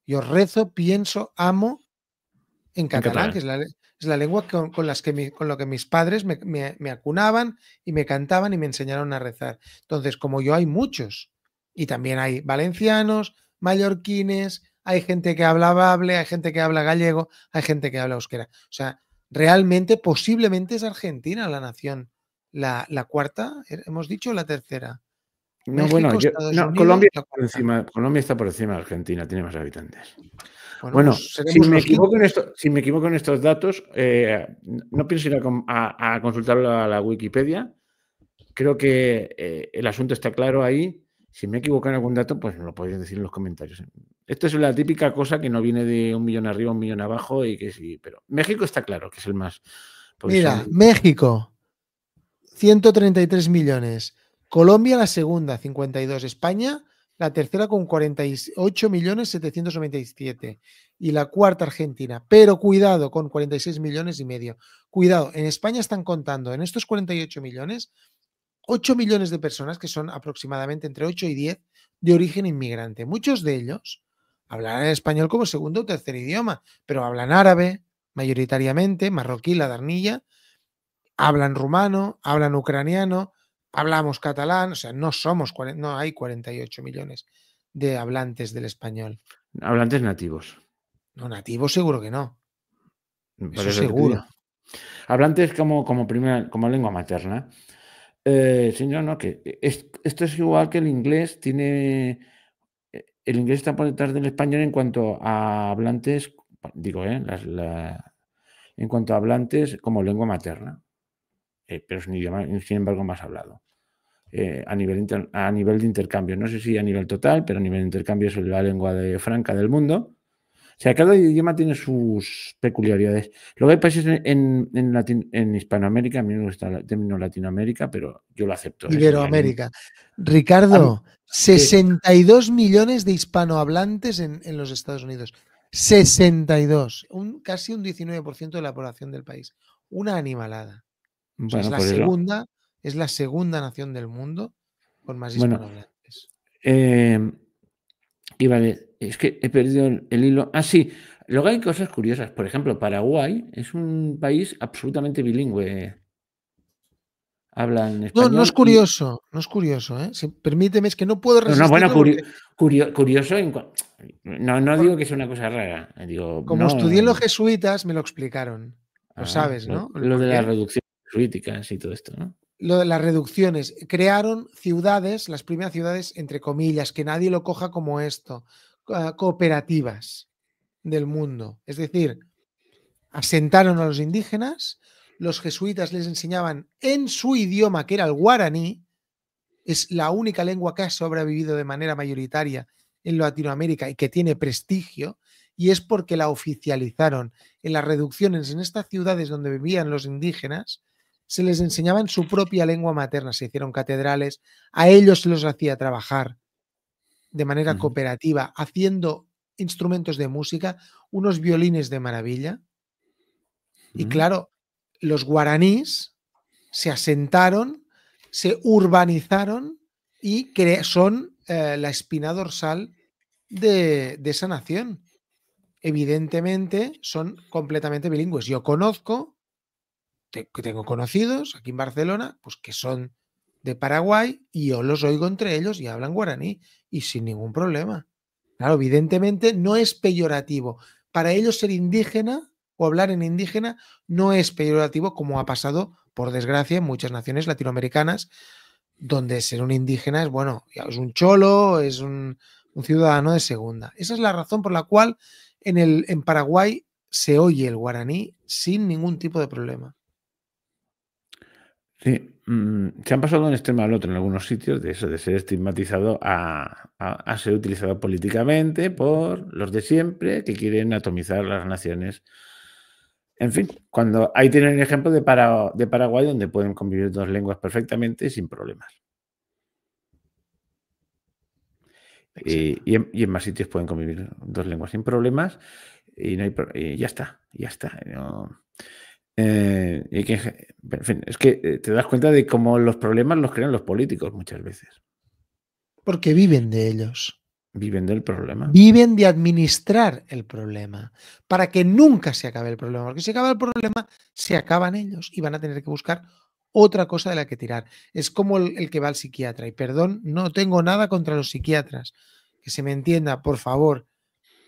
Yo rezo, pienso, amo en catalán, que es la lengua con lo que mis padres me acunaban y me cantaban y me enseñaron a rezar. Entonces, como yo, hay muchos. Y también hay valencianos, mallorquines, hay gente que habla bable, hay gente que habla gallego, hay gente que habla euskera. O sea, realmente, posiblemente es Argentina la nación. La cuarta, hemos dicho, la tercera. No, México, bueno, Estados Unidos, Colombia la está por cuarta. encima, Colombia está por encima de Argentina, tiene más habitantes. Bueno, Bueno, pues seremos los si me equivoco en estos datos, no pienso ir a consultarlo a la Wikipedia. Creo que el asunto está claro ahí. Si me equivoco en algún dato, pues me lo podéis decir en los comentarios. Esto es la típica cosa que no viene de 1 millón arriba, 1 millón abajo y que sí, pero México está claro que es el más. Mira, México, 133 millones. Colombia la segunda, 52. España la tercera con 48 millones 797. Y la cuarta Argentina. Pero cuidado, con 46 millones y medio. Cuidado, en España están contando en estos 48 millones, 8 millones de personas que son aproximadamente entre 8 y 10 de origen inmigrante. Muchos de ellos hablan español como segundo o tercer idioma, pero hablan árabe mayoritariamente, marroquí, la darnilla, hablan rumano, hablan ucraniano, hablamos catalán, o sea, no hay 48 millones de hablantes del español. Hablantes nativos. No, nativos seguro que no. Por Eso eso que te digo. seguro. Hablantes como lengua materna. Sí, no, que esto es igual que el inglés. El inglés está por detrás del español en cuanto a hablantes, digo, en cuanto a hablantes como lengua materna. Pero es un idioma, sin embargo, más hablado. A nivel de intercambio. No sé si a nivel total, pero a nivel de intercambio es la lengua franca del mundo. O sea, cada idioma tiene sus peculiaridades. Luego hay países en Hispanoamérica, a mí me gusta el término Latinoamérica, pero yo lo acepto. Iberoamérica. Ricardo, 62 millones de hispanohablantes en los Estados Unidos. 62. Casi un 19% de la población del país. Una animalada. O sea, Bueno, pues eso. es la segunda nación del mundo con más Bueno, hispanohablantes. es que he perdido el hilo. Ah, sí. Luego hay cosas curiosas. Por ejemplo, Paraguay es un país absolutamente bilingüe. Hablan No, no es español y... curioso, no es curioso, ¿eh? Permíteme, es que no puedo No, bueno, resistirlo porque curioso. No digo que sea una cosa rara. Digo, como no. estudié en los jesuitas me lo explicaron. Lo sabes, ¿no? Lo ¿Por de las qué? reducciones jesuíticas y todo esto, ¿no? Lo de las reducciones. Crearon ciudades, las primeras ciudades, entre comillas, que nadie lo coja como esto, cooperativas del mundo. Es decir, asentaron a los indígenas, los jesuitas les enseñaban en su idioma, que era el guaraní, es la única lengua que ha sobrevivido de manera mayoritaria en Latinoamérica y que tiene prestigio, y es porque la oficializaron. En las reducciones en estas ciudades donde vivían los indígenas, se les enseñaba en su propia lengua materna, se hicieron catedrales, a ellos se los hacía trabajar de manera Ujú, cooperativa, haciendo instrumentos de música, unos violines de maravilla. Y ujú, claro, los guaraníes se asentaron, se urbanizaron y son la espina dorsal de esa nación. Evidentemente son completamente bilingües. Yo tengo conocidos aquí en Barcelona, pues que son de Paraguay y yo los oigo entre ellos y hablan guaraní y sin ningún problema. Claro, evidentemente no es peyorativo. Para ellos ser indígena o hablar en indígena no es peyorativo como ha pasado, por desgracia, en muchas naciones latinoamericanas, donde ser un indígena es, bueno, es un cholo, es un ciudadano de segunda. Esa es la razón por la cual en Paraguay se oye el guaraní sin ningún tipo de problema. sí, se han pasado de un extremo al otro en algunos sitios, de eso, de ser estigmatizado a ser utilizado políticamente por los de siempre que quieren atomizar las naciones. En fin, cuando ahí tienen el ejemplo de Paraguay, donde pueden convivir dos lenguas perfectamente y sin problemas. Exacto. Y en más sitios pueden convivir dos lenguas sin problemas y, no hay, y ya está, ya está. No, en fin, es que te das cuenta de cómo los problemas los crean los políticos muchas veces. Porque viven de ellos. Viven del problema. Viven de administrar el problema para que nunca se acabe el problema. Porque si acaba el problema, se acaban ellos y van a tener que buscar otra cosa de la que tirar. Es como el que va al psiquiatra. Y perdón, no tengo nada contra los psiquiatras. Que se me entienda, por favor.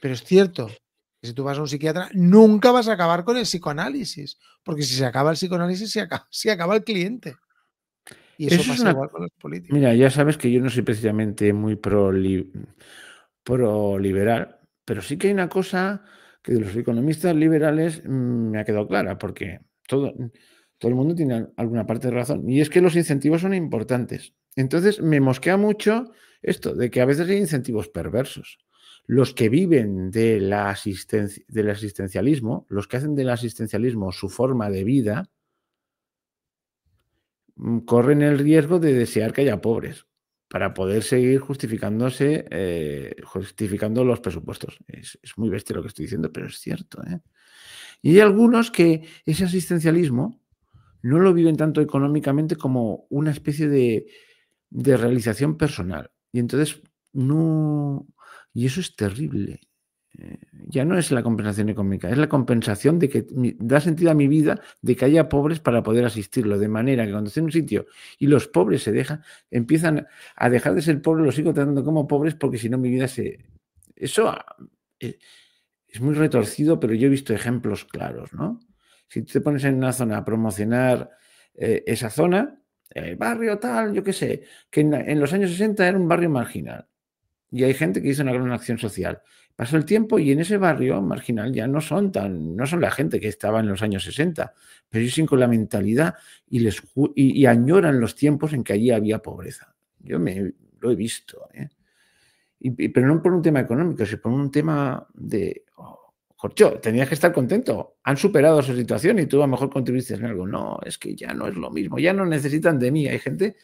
Pero es cierto que si tú vas a un psiquiatra, nunca vas a acabar con el psicoanálisis. Porque si se acaba el psicoanálisis, se acaba el cliente. Y eso Eso es pasa una... igual con los políticos. Mira, ya sabes que yo no soy precisamente muy pro liberal, pero sí que hay una cosa que de los economistas liberales me ha quedado clara, porque todo el mundo tiene alguna parte de razón, y es que los incentivos son importantes. Entonces me mosquea mucho esto, de que a veces hay incentivos perversos. Los que viven del asistencialismo, los que hacen del asistencialismo su forma de vida, corren el riesgo de desear que haya pobres para poder seguir justificando los presupuestos. Es muy bestia lo que estoy diciendo, pero es cierto, ¿eh? Y hay algunos que ese asistencialismo no lo viven tanto económicamente como una especie de realización personal. Y entonces no... Y eso es terrible. Ya no es la compensación económica, es la compensación de que da sentido a mi vida de que haya pobres para poder asistirlo, de manera que cuando estoy en un sitio y los pobres empiezan a dejar de ser pobres, los sigo tratando como pobres porque si no mi vida Eso es muy retorcido, pero yo he visto ejemplos claros, ¿no? Si tú te pones en una zona a promocionar esa zona, el barrio tal, yo qué sé, que en los años 60 era un barrio marginal y hay gente que hizo una gran acción social. Pasó el tiempo y en ese barrio marginal ya no son la gente que estaba en los años 60, pero siguen con la mentalidad y añoran los tiempos en que allí había pobreza. Yo lo he visto, ¿eh? Pero no por un tema económico, sino por un tema de, Jorge, tenías que estar contento. Han superado esa situación y tú a lo mejor contribuiste en algo. No, es que ya no es lo mismo, ya no necesitan de mí. Hay gente,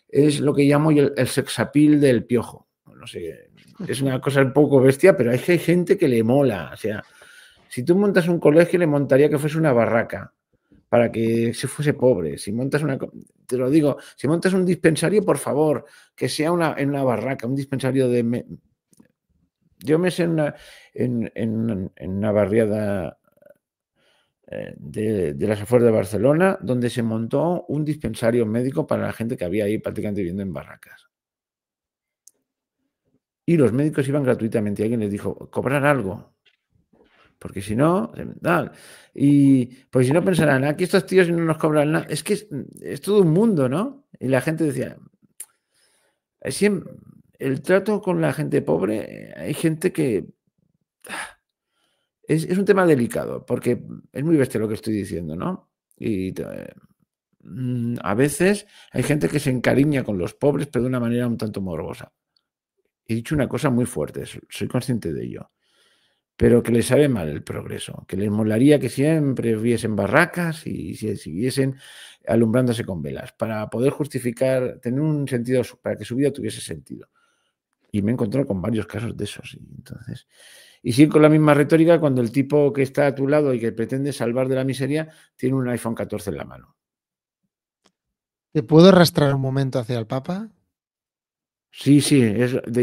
es lo que llamo yo el sex appeal del piojo. No sé, es una cosa un poco bestia, pero hay gente que le mola. O sea, si tú montas un colegio, le montaría que fuese una barraca para que se fuese pobre. Si montas te lo digo, si montas un dispensario, por favor, que sea en una barraca, un dispensario yo me sé en una barriada de las afueras de Barcelona, donde se montó un dispensario médico para la gente que había ahí prácticamente viviendo en barracas. Y los médicos iban gratuitamente. Y alguien les dijo, cobrar algo. Porque si no, y pues si no pensarán, aquí estos tíos no nos cobran nada. Es que es todo un mundo, ¿no? Y la gente decía, el trato con la gente pobre, hay gente que es un tema delicado, porque es muy bestia lo que estoy diciendo, ¿no? Y a veces hay gente que se encariña con los pobres, pero de una manera un tanto morbosa. He dicho una cosa muy fuerte, soy consciente de ello, pero que les sabe mal el progreso, que les molaría que siempre hubiesen barracas y siguiesen alumbrándose con velas, para poder justificar, tener un sentido, para que su vida tuviese sentido. Y me he encontrado con varios casos de esos. Y sí, con la misma retórica cuando el tipo que está a tu lado y que pretende salvar de la miseria tiene un iPhone 14 en la mano. ¿Te puedo arrastrar un momento hacia el Papa? Sí,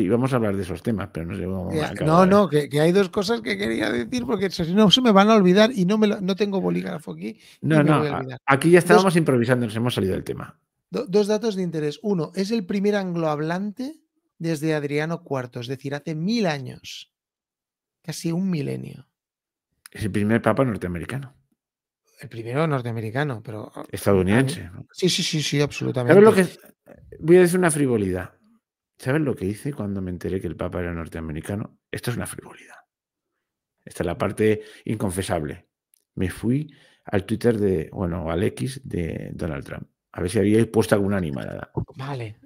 vamos a hablar de esos temas, pero no sé cómo me acabo No, que hay dos cosas que quería decir porque si no se me van a olvidar y no tengo bolígrafo aquí y me voy a olvidar. Aquí ya estábamos improvisando, nos hemos salido del tema. Dos datos de interés. Uno, es el primer anglohablante desde Adriano IV, es decir, hace 1000 años, casi un milenio. Es el primer papa norteamericano. El primero norteamericano, pero... Estadounidense. Sí, absolutamente. ¿Sabes lo que? Voy a decir una frivolidad. ¿Sabes lo que hice cuando me enteré que el papa era norteamericano? Esto es una frivolidad. Esta es la parte inconfesable. Me fui al Twitter al X de Donald Trump. A ver si había puesto alguna animada. Vale.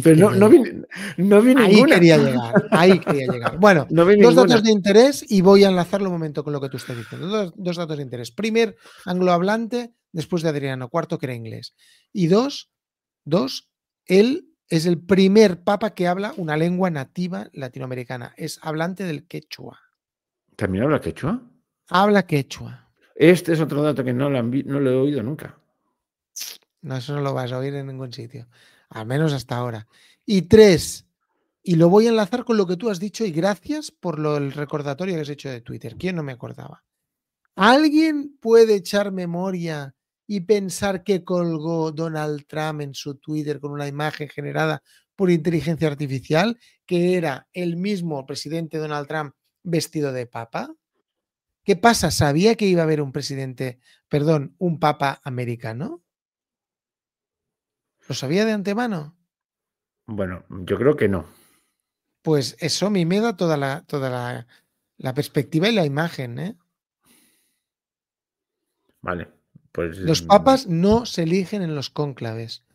Pero no vi ninguna. Ahí quería llegar. Bueno, no vi dos ninguna. datos de interés y voy a enlazarlo un momento con lo que tú estás diciendo. Dos datos de interés. Primer, anglohablante después de Adriano IV, que era inglés. Y dos, él es el primer papa que habla una lengua nativa latinoamericana. Es hablante del quechua. ¿También habla quechua? Habla quechua. Este es otro dato que no lo he oído nunca. No, eso no lo vas a oír en ningún sitio. Al menos hasta ahora. Y tres, y lo voy a enlazar con lo que tú has dicho y gracias por el recordatorio que has hecho de Twitter. ¿Quién no me acordaba? ¿Alguien puede echar memoria y pensar que colgó Donald Trump en su Twitter con una imagen generada por inteligencia artificial que era el mismo presidente Donald Trump vestido de papa? ¿Qué pasa? ¿Sabía que iba a haber un papa americano? ¿Lo sabía de antemano? Bueno, yo creo que no. Pues eso a mí me da toda la perspectiva y la imagen, ¿eh? Vale, pues... Los papas no se eligen en los cónclaves.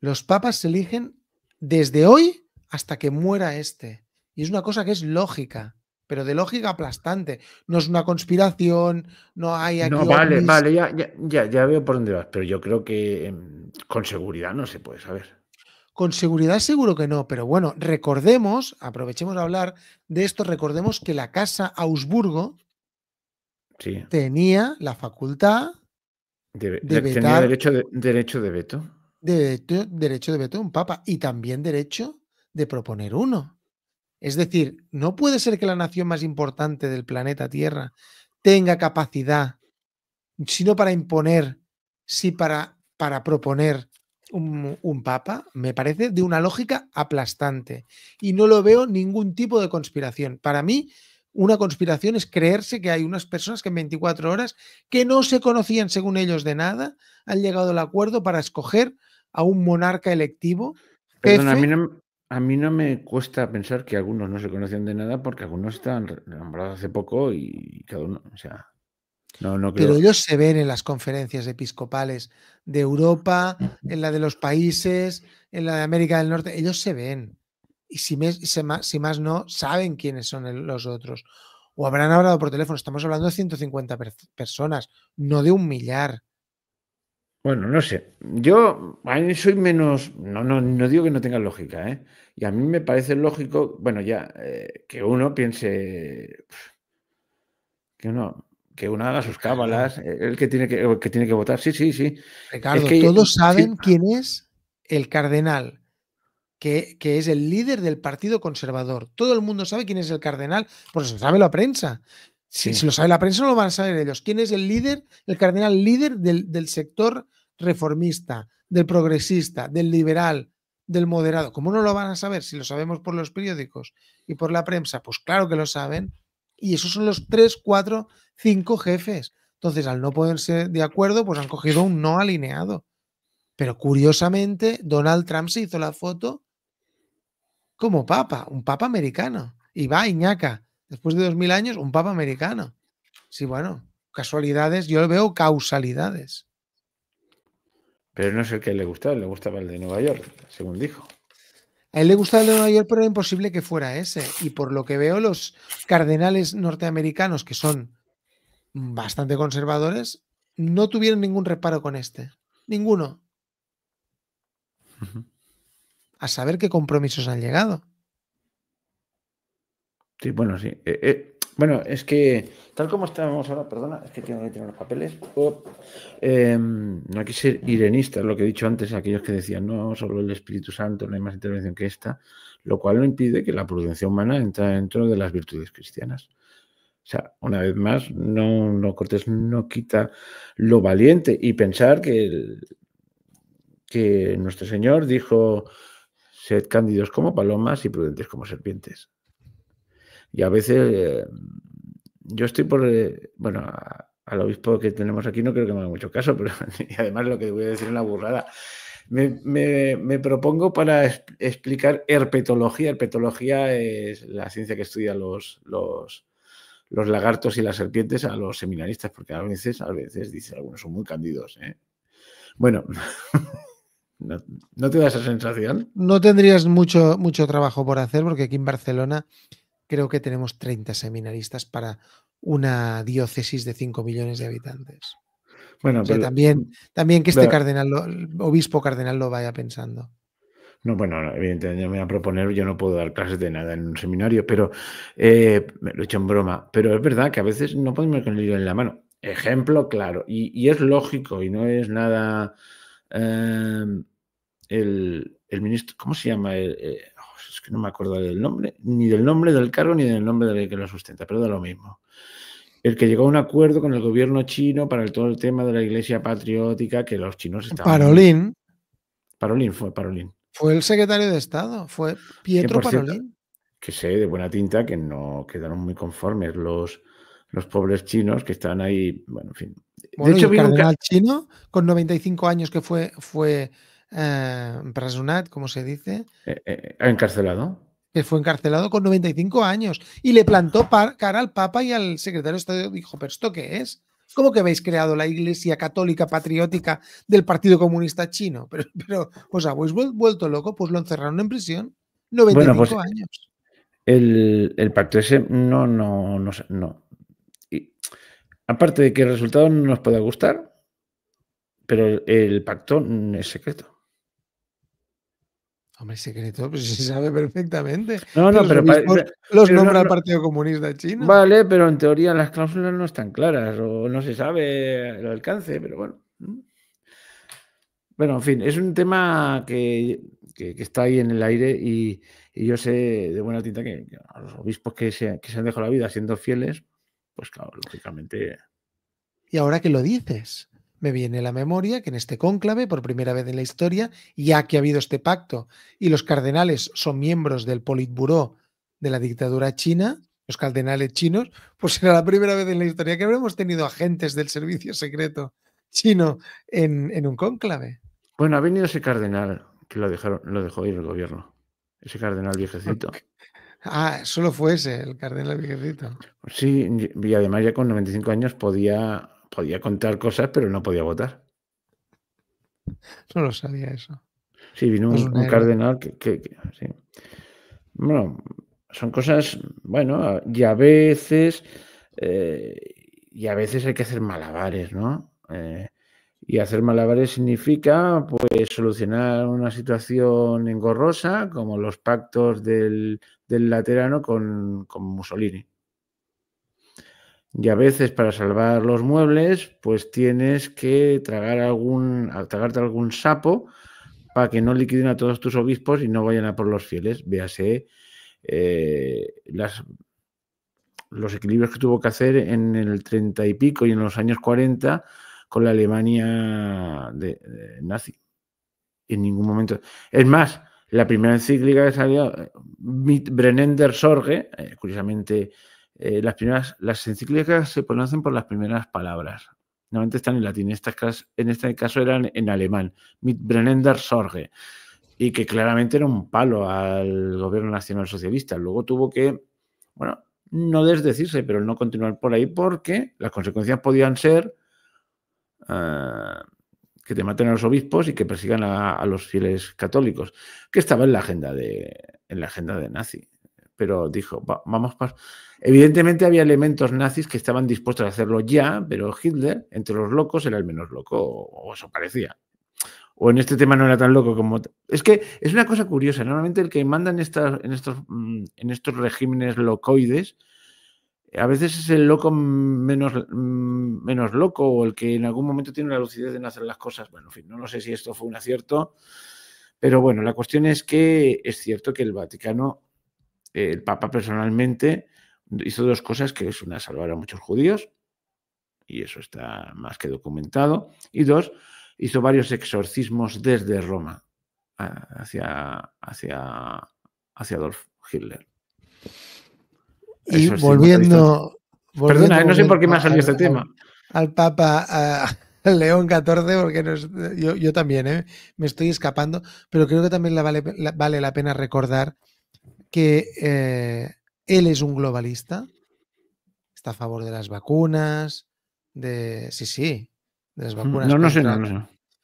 Los papas se eligen desde hoy hasta que muera este. Y es una cosa que es lógica, pero de lógica aplastante. No es una conspiración, no hay aquí No, vale, ovnis. ya veo por dónde vas, pero yo creo que con seguridad no se puede saber. Con seguridad seguro que no, pero bueno, aprovechemos de hablar de esto, recordemos que la casa Augsburgo Sí. tenía la facultad de tenía vetar, derecho de veto. derecho de veto de un papa y también derecho de proponer uno. Es decir, no puede ser que la nación más importante del planeta Tierra tenga capacidad, sino para imponer, sí para proponer un papa. Me parece de una lógica aplastante y no lo veo ningún tipo de conspiración. Para mí, una conspiración es creerse que hay unas personas que en 24 horas, que no se conocían según ellos de nada, han llegado al acuerdo para escoger a un monarca electivo, Perdona, jefe. a mí no me cuesta pensar que algunos no se conocen de nada porque algunos están nombrados hace poco y cada uno, o sea, no Pero creo. ellos se ven en las conferencias episcopales de Europa, en la de los países, en la de América del Norte, ellos se ven. Y si más no, saben quiénes son los otros. O habrán hablado por teléfono. Estamos hablando de 150 personas, no de 1 millar. Bueno, no sé. Yo a mí soy menos, no digo que no tenga lógica, ¿eh? Y a mí me parece lógico, bueno, ya, que uno piense, que uno, que uno haga sus Ricardo, cábalas, el que tiene que votar. Sí, sí, sí. Es Ricardo, que todos sí, saben quién es el cardenal, que es el líder del Partido Conservador. Todo el mundo sabe quién es el cardenal, pues lo sabe la prensa. Si sí. lo sabe la prensa, no lo van a saber ellos. ¿Quién es el líder, el cardenal líder del sector reformista, del progresista, del liberal, del moderado? ¿Cómo no lo van a saber si lo sabemos por los periódicos y por la prensa? Pues claro que lo saben. Y esos son los 3, 4, 5 jefes. Entonces, al no ponerse de acuerdo, pues han cogido un no alineado. Pero curiosamente, Donald Trump se hizo la foto como papa, un papa americano. Y va, Iñaca, después de 2000 años, un papa americano. Sí, bueno, casualidades, yo veo causalidades. Pero no es el que le gustaba el de Nueva York, según dijo. A él le gustaba el de Nueva York, pero era imposible que fuera ese. Y por lo que veo, los cardenales norteamericanos, que son bastante conservadores, no tuvieron ningún reparo con este. Ninguno. Ujú. A saber qué compromisos han llegado. Sí, bueno, sí. Bueno, es que tal como estábamos ahora, perdona, es que tengo que tener los papeles. No hay que ser irenista, es lo que he dicho antes, aquellos que decían, no, solo el Espíritu Santo, no hay más intervención que esta, lo cual no impide que la prudencia humana entre dentro de las virtudes cristianas. O sea, una vez más, Cortés no quita lo valiente y pensar que nuestro Señor dijo, sed cándidos como palomas y prudentes como serpientes. Y a veces yo estoy por, bueno, al obispo que tenemos aquí no creo que me haga mucho caso, pero y además lo que voy a decir es una burrada. Me propongo para explicar herpetología. Herpetología es la ciencia que estudia los lagartos y las serpientes a los seminaristas, porque a veces dice, algunos son muy cándidos. Bueno, ¿no te da esa sensación? No tendrías mucho trabajo por hacer, porque aquí en Barcelona creo que tenemos 30 seminaristas para una diócesis de 5 millones de habitantes. Bueno, O sea, pero, también que este pero cardenal, el obispo cardenal lo vaya pensando. no, bueno, evidentemente me voy a proponer, yo no puedo dar clases de nada en un seminario, pero me lo he hecho en broma. Pero es verdad que a veces no podemos ir con el libro en la mano. Ejemplo claro, y es lógico y no es nada. eh, el ministro, ¿cómo se llama? Es que no me acuerdo del nombre, ni del nombre del cargo ni del nombre del que lo sustenta, pero da lo mismo. El que llegó a un acuerdo con el gobierno chino para todo el tema de la iglesia patriótica, que los chinos estaban muy. Parolín Parolín. fue el secretario de Estado, fue Que Pietro por cierto, Parolín. que sé de buena tinta que no quedaron muy conformes los pobres chinos que estaban ahí, bueno, en fin. De Bueno, y hecho, el vino un. cardenal chino, con 95 años que fue empresonat, como se dice, Encarcelado. que fue encarcelado con 95 años y le plantó cara al Papa y al secretario de Estado. Dijo, ¿pero esto qué es? ¿Cómo que habéis creado la Iglesia Católica Patriótica del Partido Comunista Chino? Pero ¿os habéis vuelto loco? Pues lo encerraron en prisión. Bueno, pues 95 años. el pacto ese no sé, no. Y aparte de que el resultado no nos pueda gustar, pero el pacto es secreto. Hombre, secreto, pues se sabe perfectamente No, que no, los obispos los pero no, nombra el no. Partido Comunista Chino. Vale, pero en teoría las cláusulas no están claras o no se sabe el alcance, pero bueno. Bueno, en fin, es un tema que que está ahí en el aire y yo sé de buena tinta que a los obispos que se han dejado la vida siendo fieles, pues claro, lógicamente. Y ahora que lo dices, me viene a la memoria que en este cónclave, por primera vez en la historia, ya que ha habido este pacto y los cardenales son miembros del Politburó de la dictadura china, los cardenales chinos, pues será la primera vez en la historia que habremos tenido agentes del servicio secreto chino en un cónclave. Bueno, ha venido ese cardenal que lo dejó ir el gobierno. Ese cardenal viejecito. Ah, solo fue ese, el cardenal viejecito. Sí, y además ya con 95 años podía contar cosas, pero no podía votar. No lo sabía eso. Sí, vino Pues un un héroe. cardenal sí. Bueno, son cosas, bueno, y a veces hay que hacer malabares, ¿no? Y hacer malabares significa, pues, solucionar una situación engorrosa, como los pactos del Laterano con Mussolini. Y a veces, para salvar los muebles, pues tienes que tragarte algún sapo para que no liquiden a todos tus obispos y no vayan a por los fieles. Véase los equilibrios que tuvo que hacer en el 30 y pico y en los años 40 con la Alemania de nazi. En ningún momento. Es más, la primera encíclica que salió, Mit brennender Sorge, curiosamente, las encíclicas se conocen por las primeras palabras. Normalmente están en latín, en este caso eran en alemán, Mit brennender Sorge, y que claramente era un palo al gobierno nacional socialista. Luego tuvo que, bueno, no desdecirse, pero no continuar por ahí porque las consecuencias podían ser que te maten a los obispos y que persigan a los fieles católicos, que estaba en la agenda de nazi. Pero dijo, vamos para... Evidentemente había elementos nazis que estaban dispuestos a hacerlo ya, pero Hitler, entre los locos, era el menos loco, o eso parecía. O en este tema no era tan loco como... Es que es una cosa curiosa. Normalmente el que manda en estos regímenes locoides a veces es el loco menos loco o el que en algún momento tiene la lucidez de no hacer las cosas. Bueno, en fin, no sé si esto fue un acierto, pero bueno, la cuestión es que es cierto que el Vaticano, el Papa personalmente, hizo dos cosas, que es una, salvar a muchos judíos, y eso está más que documentado, y dos, hizo varios exorcismos desde Roma hacia Adolf Hitler. Y volviendo, perdona, no sé por qué me ha salido este tema. Al Papa León XIV, porque yo también me estoy escapando, pero creo que también vale la pena recordar que él es un globalista, está a favor de las vacunas, de las vacunas no sé.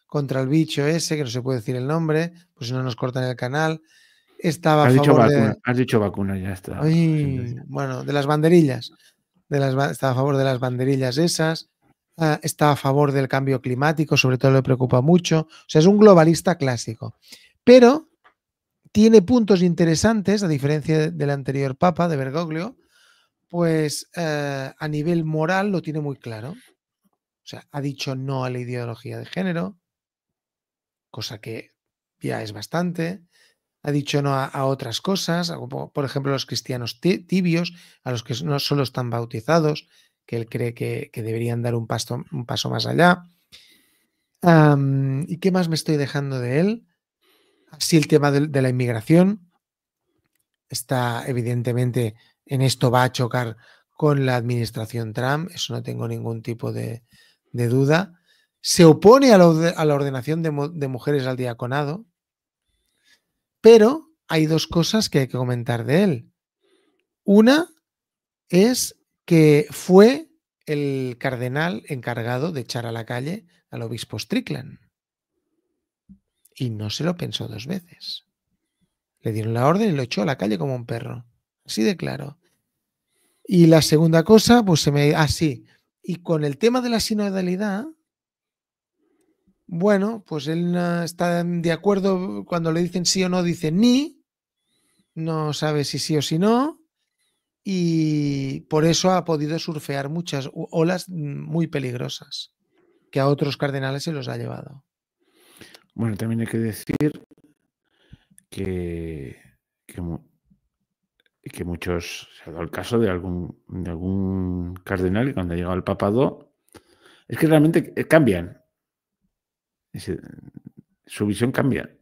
Contra el bicho ese, que no se puede decir el nombre, pues si no nos cortan el canal. Estaba Has a favor Has dicho vacuna, ya está. Bueno, de las banderillas. Está a favor de las banderillas esas. Está a favor del cambio climático, sobre todo le preocupa mucho. O sea, es un globalista clásico. Pero tiene puntos interesantes, a diferencia del anterior Papa, de Bergoglio, pues a nivel moral lo tiene muy claro. O sea, ha dicho no a la ideología de género, cosa que ya es bastante. Ha dicho no a otras cosas, por ejemplo, los cristianos tibios, a los que no solo están bautizados, que él cree que deberían dar un paso más allá. ¿Y qué más me estoy dejando de él? Sí, el tema de la inmigración. Está evidentemente, en esto va a chocar con la administración Trump, eso no tengo ningún tipo de duda. Se opone a la ordenación de mujeres al diaconado, pero hay dos cosas que hay que comentar de él. Una es que fue el cardenal encargado de echar a la calle al obispo Strickland. Y no se lo pensó dos veces. Le dieron la orden y lo echó a la calle como un perro. Así de claro. Y la segunda cosa, pues sí. Y con el tema de la sinodalidad, bueno, pues él no está de acuerdo cuando le dicen sí o no, dice ni. No sabe si sí o si no. Y por eso ha podido surfear muchas olas muy peligrosas que a otros cardenales se los ha llevado. Bueno, también hay que decir que, que, que muchos, se ha dado el caso de algún cardenal que cuando ha llegado al papado, es que realmente cambian. Su visión cambia.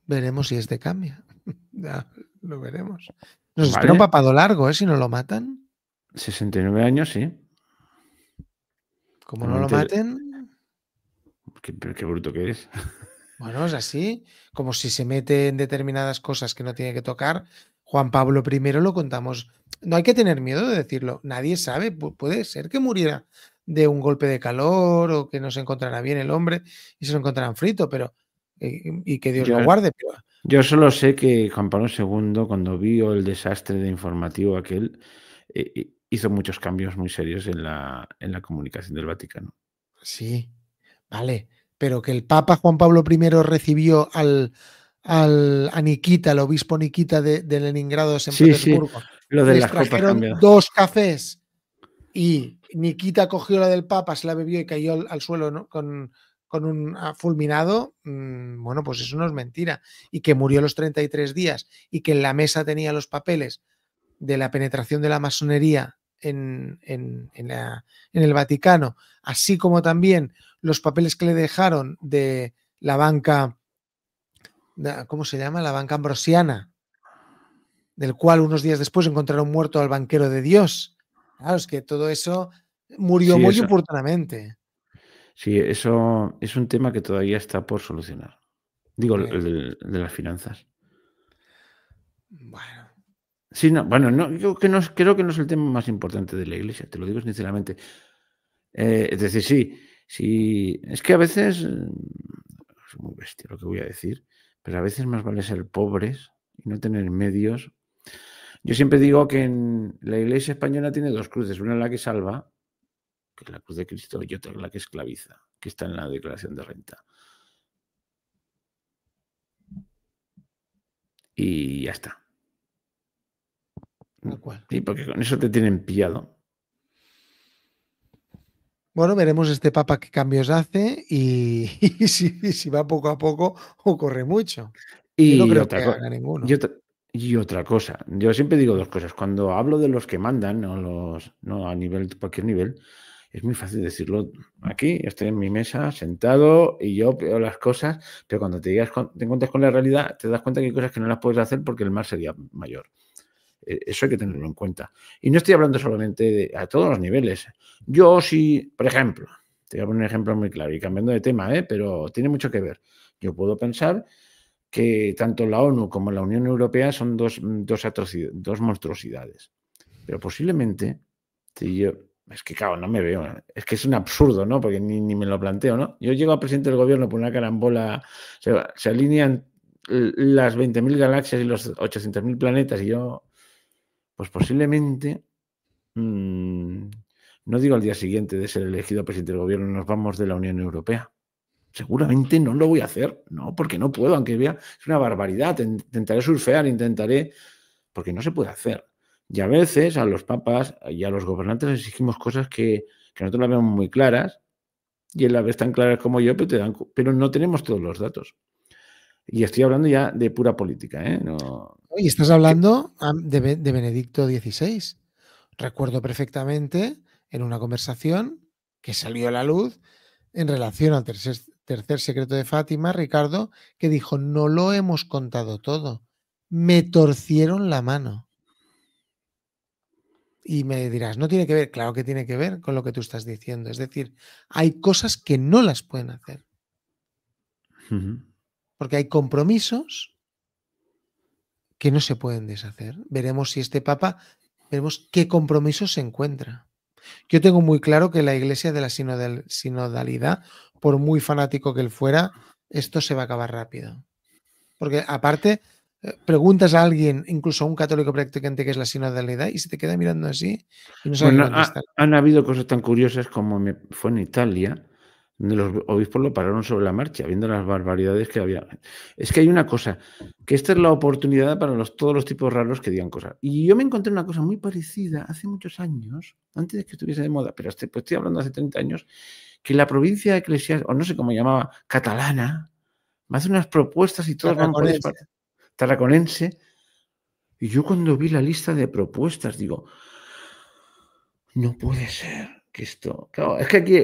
Veremos si este cambia. Ya lo veremos. Nos espera un Vale. papado largo, ¿eh? Si no lo matan. 69 años, sí. Como no lo maten. Qué bruto que eres. Bueno, es así. Como si se mete en determinadas cosas que no tiene que tocar. Juan Pablo I lo contamos. No hay que tener miedo de decirlo. Nadie sabe. Puede ser que muriera de un golpe de calor o que no se encontrara bien el hombre y se lo encontraran frito, pero y que Dios lo guarde. Pero... Yo solo sé que Juan Pablo II, cuando vio el desastre de informativo aquel, hizo muchos cambios muy serios en la comunicación del Vaticano. Sí, vale, pero que el Papa Juan Pablo I recibió a Nikita, el obispo Nikita de Leningrado, de San Petersburgo. Sí, lo de les las copas trajeron cambiado. 2 cafés y Nikita cogió la del Papa, se la bebió y cayó al suelo, ¿no? con un fulminado. Bueno, pues eso no es mentira. Y que murió a los 33 días y que en la mesa tenía los papeles de la penetración de la masonería en el Vaticano, así como también los papeles que le dejaron de la banca, ¿cómo se llama? La banca ambrosiana, del cual unos días después encontraron muerto al banquero de Dios. Claro, es que todo eso murió muy oportunamente. Sí, eso es un tema que todavía está por solucionar. Digo, el de las finanzas. Bueno. Sí, no, bueno, no, yo creo que no es el tema más importante de la Iglesia, te lo digo sinceramente. Es decir, sí, es que a veces, es muy bestia lo que voy a decir, pero a veces más vale ser pobres y no tener medios. Yo siempre digo que en la Iglesia española tiene 2 cruces, una en la que salva, que es la cruz de Cristo, y otra en la que esclaviza, que está en la declaración de renta. Y ya está. Y porque con eso te tienen pillado. Bueno, veremos este Papa qué cambios hace y si va poco a poco o corre mucho. Yo no creo que haga ninguno. Y otra cosa, yo siempre digo 2 cosas. Cuando hablo de los que mandan, no a cualquier nivel, es muy fácil decirlo aquí. Estoy en mi mesa sentado y yo veo las cosas, pero cuando te encuentras con la realidad, te das cuenta que hay cosas que no las puedes hacer porque el mal sería mayor. Eso hay que tenerlo en cuenta. Y no estoy hablando solamente a todos los niveles. Yo sí, por ejemplo, te voy a poner un ejemplo muy claro y cambiando de tema, pero tiene mucho que ver. Yo puedo pensar que tanto la ONU como la Unión Europea son dos monstruosidades. Pero posiblemente, si yo, es que claro, no me veo, es que es un absurdo, ¿no? Porque ni me lo planteo, ¿no? Yo llego a presidente del gobierno por una carambola, se alinean las 20.000 galaxias y los 800.000 planetas y yo, pues posiblemente, no digo al día siguiente de ser elegido presidente del gobierno, nos vamos de la Unión Europea. Seguramente no lo voy a hacer, no, porque no puedo, aunque vea, es una barbaridad, intentaré surfear, porque no se puede hacer. Y a veces a los papas y a los gobernantes les exigimos cosas que nosotros las vemos muy claras y a la vez tan claras como yo, pero no tenemos todos los datos. Y estoy hablando ya de pura política, ¿eh? No... Y estás hablando de Benedicto XVI. Recuerdo perfectamente en una conversación que salió a la luz en relación al tercer secreto de Fátima, Ricardo, que dijo: no lo hemos contado todo, me torcieron la mano. Y me dirás, no tiene que ver, claro que tiene que ver con lo que tú estás diciendo. Es decir, hay cosas que no las pueden hacer. Porque hay compromisos que no se pueden deshacer. Veremos si este Papa, veremos qué compromisos se encuentra. Yo tengo muy claro que la Iglesia de la sinodalidad, por muy fanático que él fuera, esto se va a acabar rápido. Porque aparte, preguntas a alguien, incluso a un católico practicante, que es la sinodalidad, y se te queda mirando así y no sabe qué contestar. Han habido cosas tan curiosas como fue en Italia, donde los obispos lo pararon sobre la marcha, viendo las barbaridades que había. Es que hay una cosa, que esta es la oportunidad para todos los tipos raros que digan cosas. Y yo me encontré una cosa muy parecida hace muchos años, antes de que estuviese de moda, pero pues estoy hablando hace 30 años, que la provincia eclesiástica, o no sé cómo llamaba, catalana, Me hace unas propuestas y todos van por esa parte. Tarraconense. Y yo cuando vi la lista de propuestas digo, no puede ser que esto... Claro, es que aquí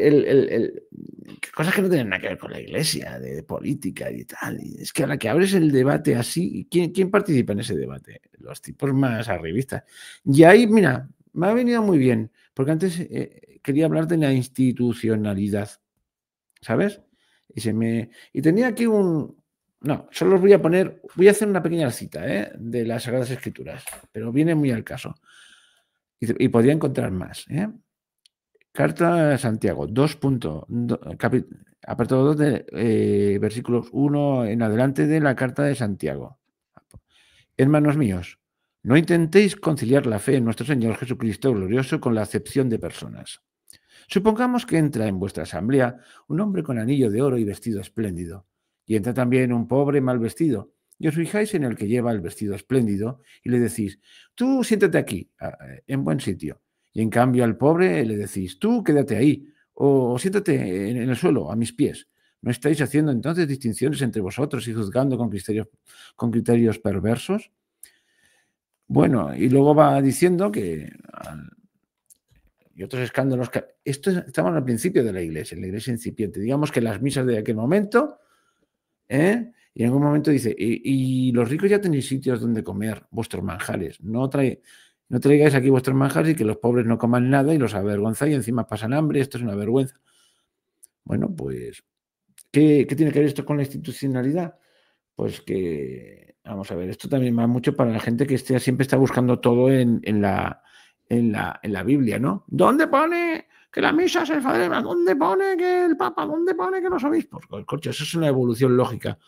cosas que no tienen nada que ver con la iglesia, de política y tal. Y es que ahora que abres el debate así, ¿quién participa en ese debate? Los tipos más arribistas. Y ahí, mira, me ha venido muy bien, porque antes quería hablar de la institucionalidad, ¿sabes? Y tenía aquí No, solo os voy a poner... Voy a hacer una pequeña cita de las Sagradas Escrituras, pero viene muy al caso. Y podría encontrar más. Carta de Santiago, apartado 2 de versículos 1 en adelante de la Carta de Santiago. Hermanos míos, no intentéis conciliar la fe en nuestro Señor Jesucristo glorioso con la acepción de personas. Supongamos que entra en vuestra asamblea un hombre con anillo de oro y vestido espléndido, y entra también un pobre mal vestido, y os fijáis en el que lleva el vestido espléndido y le decís, tú siéntate aquí, en buen sitio. Y en cambio al pobre le decís, tú quédate ahí, o siéntate en el suelo, a mis pies. ¿No estáis haciendo entonces distinciones entre vosotros y juzgando con criterios perversos? Bueno, y luego va diciendo que... y otros escándalos. Estamos al principio de la iglesia incipiente. Digamos que las misas de aquel momento... Y en algún momento dice, y los ricos ya tenéis sitios donde comer vuestros manjares. No traigáis aquí vuestros manjares y que los pobres no coman nada y los avergonzáis y encima pasan hambre. Esto es una vergüenza. Bueno, pues, ¿qué tiene que ver esto con la institucionalidad? Pues que, vamos a ver, esto también va mucho para la gente que siempre está buscando todo en la Biblia, ¿no? ¿Dónde pone que la misa se celebra? ¿Dónde pone que el Papa? ¿Dónde pone que los obispos? Corcho, eso es una evolución lógica.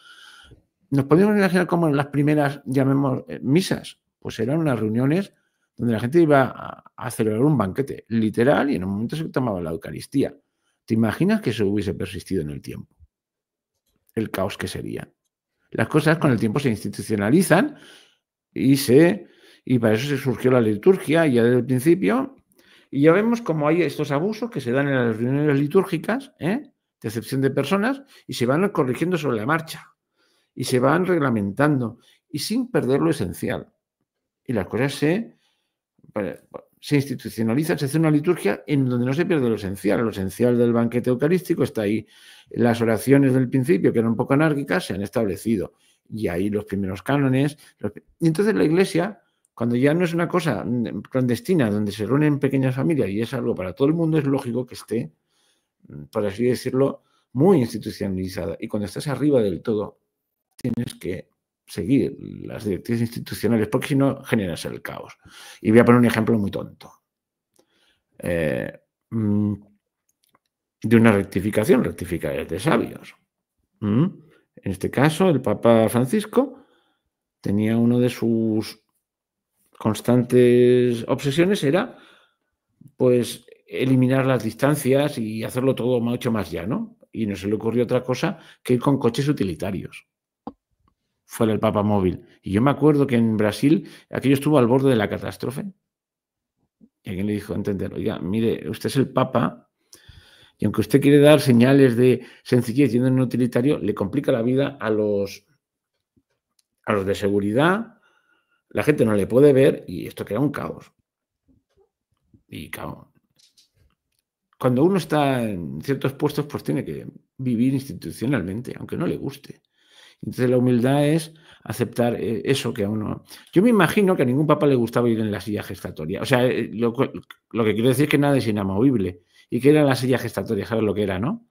¿Nos podemos imaginar cómo en las primeras, llamemos, misas? Pues eran unas reuniones donde la gente iba a celebrar un banquete, literal, y en un momento se tomaba la Eucaristía. ¿Te imaginas que eso hubiese persistido en el tiempo? El caos que sería. Las cosas con el tiempo se institucionalizan y para eso se surgió la liturgia ya desde el principio. Y ya vemos cómo hay estos abusos que se dan en las reuniones litúrgicas, de excepción de personas, y se van corrigiendo sobre la marcha. Y se van reglamentando y sin perder lo esencial. Y las cosas se institucionalizan, se hace una liturgia en donde no se pierde lo esencial. Lo esencial del banquete eucarístico está ahí. Las oraciones del principio, que eran un poco anárquicas, se han establecido. Y ahí los primeros cánones. Y entonces la iglesia, cuando ya no es una cosa clandestina, donde se reúnen pequeñas familias y es algo para todo el mundo, es lógico que esté, por así decirlo, muy institucionalizada. Y cuando estás arriba del todo, tienes que seguir las directrices institucionales, porque si no generas el caos. Y voy a poner un ejemplo muy tonto. De una rectificación es de sabios. En este caso, el Papa Francisco tenía uno de sus constantes obsesiones era, pues, eliminar las distancias y hacerlo todo mucho más llano. Y no se le ocurrió otra cosa que ir con coches utilitarios. Fuera el Papa móvil. Y yo me acuerdo que en Brasil aquello estuvo al borde de la catástrofe. Y alguien le dijo a entender, oiga, mire, usted es el Papa y aunque usted quiere dar señales de sencillez yendo en un utilitario, le complica la vida a los de seguridad. La gente no le puede ver y esto crea un caos. Y claro, cuando uno está en ciertos puestos, pues tiene que vivir institucionalmente, aunque no le guste. Entonces la humildad es aceptar eso que a uno... Yo me imagino que a ningún papa le gustaba ir en la silla gestatoria. O sea, lo que quiero decir es que nada es inamovible. ¿Y qué era la silla gestatoria? ¿Sabes lo que era, no?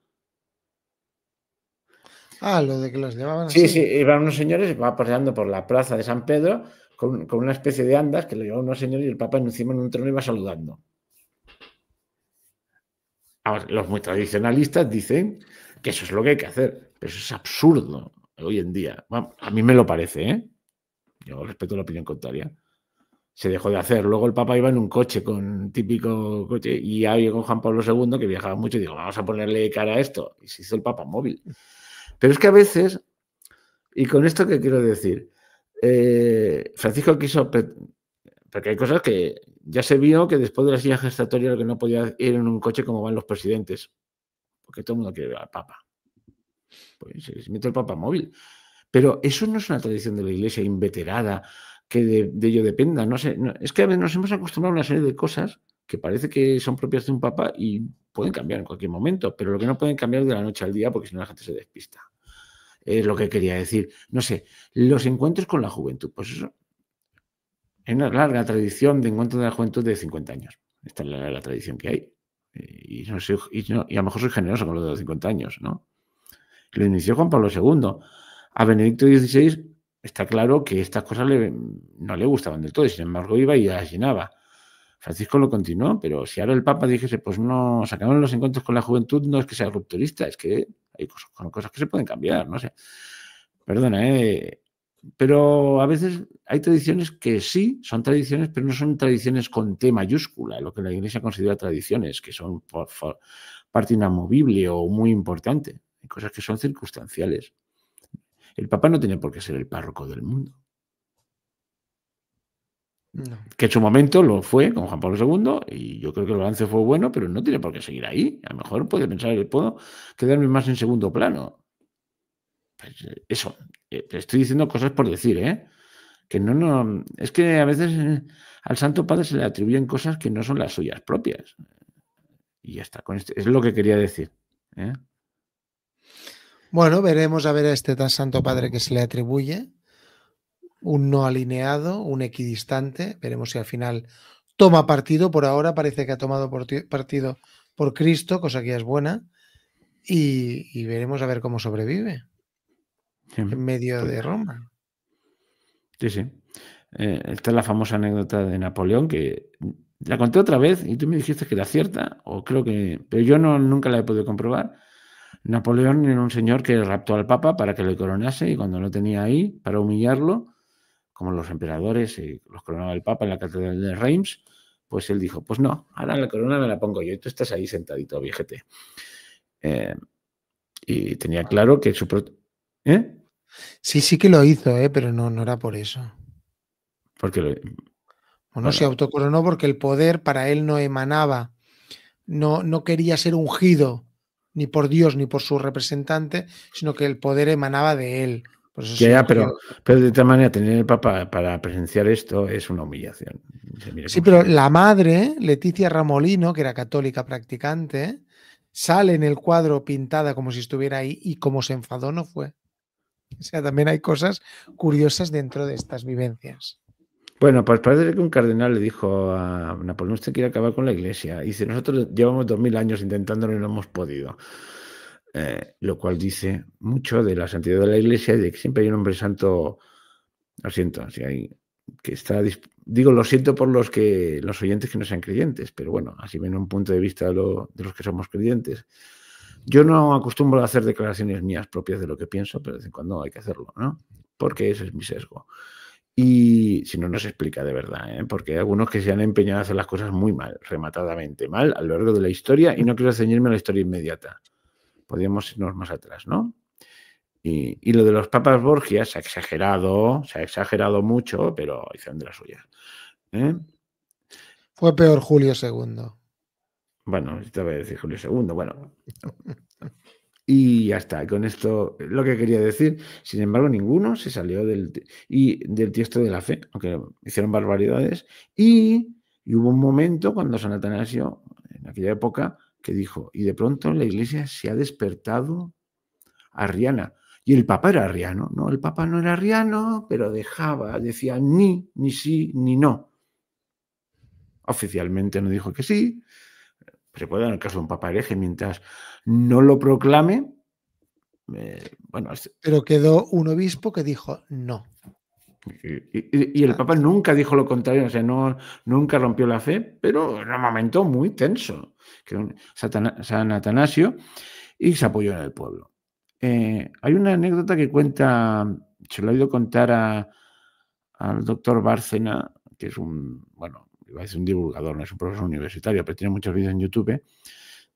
Lo de que los llevaban así. Sí, iban unos señores, va paseando por la plaza de San Pedro con una especie de andas que lo llevaban unos señores y el papa encima en un trono iba saludando. Ahora, los muy tradicionalistas dicen que eso es lo que hay que hacer, pero eso es absurdo hoy en día. Bueno, a mí me lo parece, ¿eh? Yo respeto la opinión contraria. Se dejó de hacer. Luego el Papa iba en un coche, con un típico coche, y ya llegó Juan Pablo II, que viajaba mucho, y digo, vamos a ponerle cara a esto. Y se hizo el Papa móvil. Pero es que a veces, y con esto que quiero decir, Francisco quiso... Porque hay cosas que ya se vio que después de la silla gestatoria lo que no podía ir en un coche como van los presidentes. Porque todo el mundo quiere ver al Papa. Pues se mete el papamóvil. Pero eso no es una tradición de la Iglesia inveterada, que de ello dependa. No sé, es que a veces nos hemos acostumbrado a una serie de cosas que parece que son propias de un papa y pueden cambiar en cualquier momento, pero lo que no pueden cambiar de la noche al día porque si no la gente se despista. Es lo que quería decir. No sé, los encuentros con la juventud, pues eso. Hay una larga tradición de encuentros de la juventud de 50 años. Esta es la tradición que hay. Y a lo mejor soy generoso con lo de los 50 años, ¿no? Lo inició Juan Pablo II. A Benedicto XVI está claro que estas cosas no le gustaban del todo, y sin embargo iba y las llenaba. Francisco lo continuó, pero si ahora el Papa dijese, pues no, sacamos los encuentros con la juventud, no es que sea rupturista, es que hay cosas que se pueden cambiar, no sé. Perdona, pero a veces hay tradiciones que sí son tradiciones, pero no son tradiciones con T mayúscula, lo que la Iglesia considera tradiciones, que son parte inamovible o muy importante. Hay cosas que son circunstanciales. El Papa no tiene por qué ser el párroco del mundo. No. Que en su momento lo fue con Juan Pablo II y yo creo que el balance fue bueno, pero no tiene por qué seguir ahí. A lo mejor puede pensar que puedo quedarme más en segundo plano. Pues eso, te estoy diciendo cosas por decir, que no, es que a veces al Santo Padre se le atribuyen cosas que no son las suyas propias. Y ya está, con esto, es lo que quería decir. Bueno, veremos a ver a este Santo Padre que se le atribuye. Un no alineado, un equidistante. Veremos si al final toma partido. Por ahora parece que ha tomado partido por Cristo, cosa que ya es buena. Y veremos a ver cómo sobrevive en medio de Roma. Sí, sí. Esta es la famosa anécdota de Napoleón, que la conté otra vez y tú me dijiste que era cierta, o creo que, pero yo nunca la he podido comprobar. Napoleón era un señor que raptó al Papa para que le coronase y cuando lo tenía ahí, para humillarlo, como los emperadores los coronaba el Papa en la catedral de Reims, pues él dijo, pues no, ahora la corona me la pongo yo y tú estás ahí sentadito, viejete. Y tenía claro que su... Sí que lo hizo, pero no era por eso. Porque bueno, se autocoronó porque el poder para él no emanaba, no quería ser ungido ni por Dios ni por su representante, sino que el poder emanaba de él. Por eso pero de tal manera tener el Papa para presenciar esto es una humillación. Sí, pero la madre, Leticia Ramolino, que era católica practicante, sale en el cuadro pintada como si estuviera ahí y como se enfadó no fue. O sea, también hay cosas curiosas dentro de estas vivencias. Bueno, pues parece que un cardenal le dijo a Napoleón, usted quiere acabar con la Iglesia. Y dice, nosotros llevamos 2000 años intentándolo y no hemos podido. Lo cual dice mucho de la santidad de la Iglesia y de que siempre hay un hombre santo, lo siento, si hay, que está, digo, lo siento por los oyentes que no sean creyentes, pero bueno, así ven un punto de vista de los que somos creyentes. Yo no acostumbro a hacer declaraciones mías propias de lo que pienso, pero de vez en cuando hay que hacerlo, ¿no? Porque ese es mi sesgo. Y si no, no se explica de verdad, porque hay algunos que se han empeñado a hacer las cosas muy mal, rematadamente mal, a lo largo de la historia, y no quiero ceñirme a la historia inmediata. Podríamos irnos más atrás, ¿no? Y lo de los papas Borgia se ha exagerado mucho, pero hicieron de las suyas. Fue peor Julio II. Bueno, te voy a decir Julio II, bueno. Y ya está, con esto lo que quería decir. Sin embargo, ninguno se salió del tiesto de la fe, aunque hicieron barbaridades. Y hubo un momento cuando San Atanasio, en aquella época, que dijo, y de pronto la Iglesia se ha despertado arriana. Y el Papa era arriano, ¿no? El Papa no era arriano, pero decía ni sí, ni no. Oficialmente no dijo que sí. Se puede dar el caso de un Papa hereje mientras no lo proclame. Bueno, pero quedó un obispo que dijo no. Y el Papa nunca dijo lo contrario, o sea, nunca rompió la fe, pero era un momento muy tenso. San Atanasio y se apoyó en el pueblo. Hay una anécdota que cuenta, se lo he oído contar al doctor Bárcena, que es un divulgador, no es un profesor universitario, pero tiene muchos vídeos en YouTube,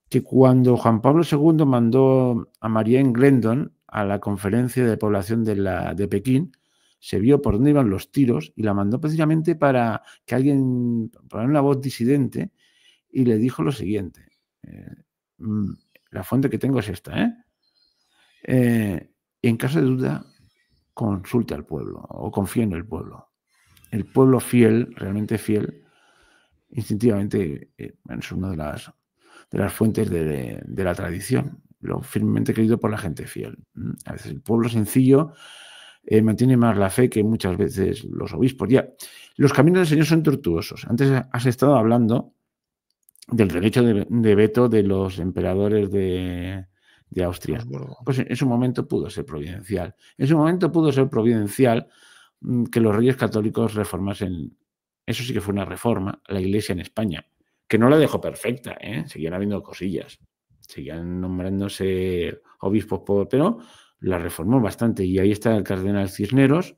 que cuando Juan Pablo II mandó a Marianne Glendon a la conferencia de población de Pekín, se vio por dónde iban los tiros y la mandó precisamente para que alguien, para una voz disidente, y le dijo lo siguiente. La fuente que tengo es esta, En caso de duda, consulte al pueblo o confíe en el pueblo. El pueblo fiel, realmente fiel, instintivamente es una de las fuentes de la tradición, lo firmemente creído por la gente fiel. A veces el pueblo sencillo mantiene más la fe que muchas veces los obispos. Ya, los caminos del Señor son tortuosos. Antes has estado hablando del derecho de veto de los emperadores de Austria. Pues en su momento pudo ser providencial. En su momento pudo ser providencial que los reyes católicos reformasen. Eso sí que fue una reforma, la Iglesia en España, que no la dejó perfecta, seguían habiendo cosillas, seguían nombrándose obispos, pero la reformó bastante. Y ahí está el cardenal Cisneros,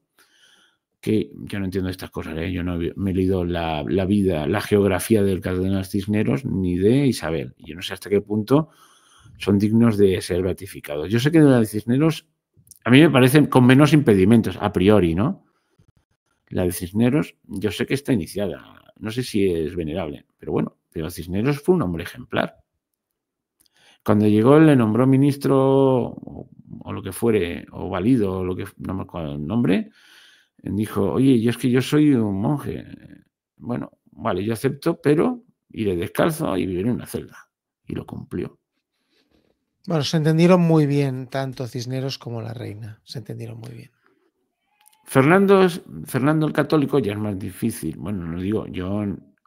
que yo no entiendo estas cosas, yo no me he leído la vida, la geografía del cardenal Cisneros ni de Isabel. Yo no sé hasta qué punto son dignos de ser ratificados. Yo sé que la de Cisneros a mí me parecen con menos impedimentos, a priori, ¿no? La de Cisneros, yo sé que está iniciada, no sé si es venerable, pero bueno, pero Cisneros fue un hombre ejemplar. Cuando llegó, le nombró ministro o lo que fuere, o valido, o lo que no me acuerdo el nombre, dijo, oye, yo es que yo soy un monje. Bueno, vale, yo acepto, pero iré descalzo y viviré en una celda. Y lo cumplió. Bueno, se entendieron muy bien, tanto Cisneros como la reina. Se entendieron muy bien. Fernando el Católico ya es más difícil. Bueno, no digo, yo,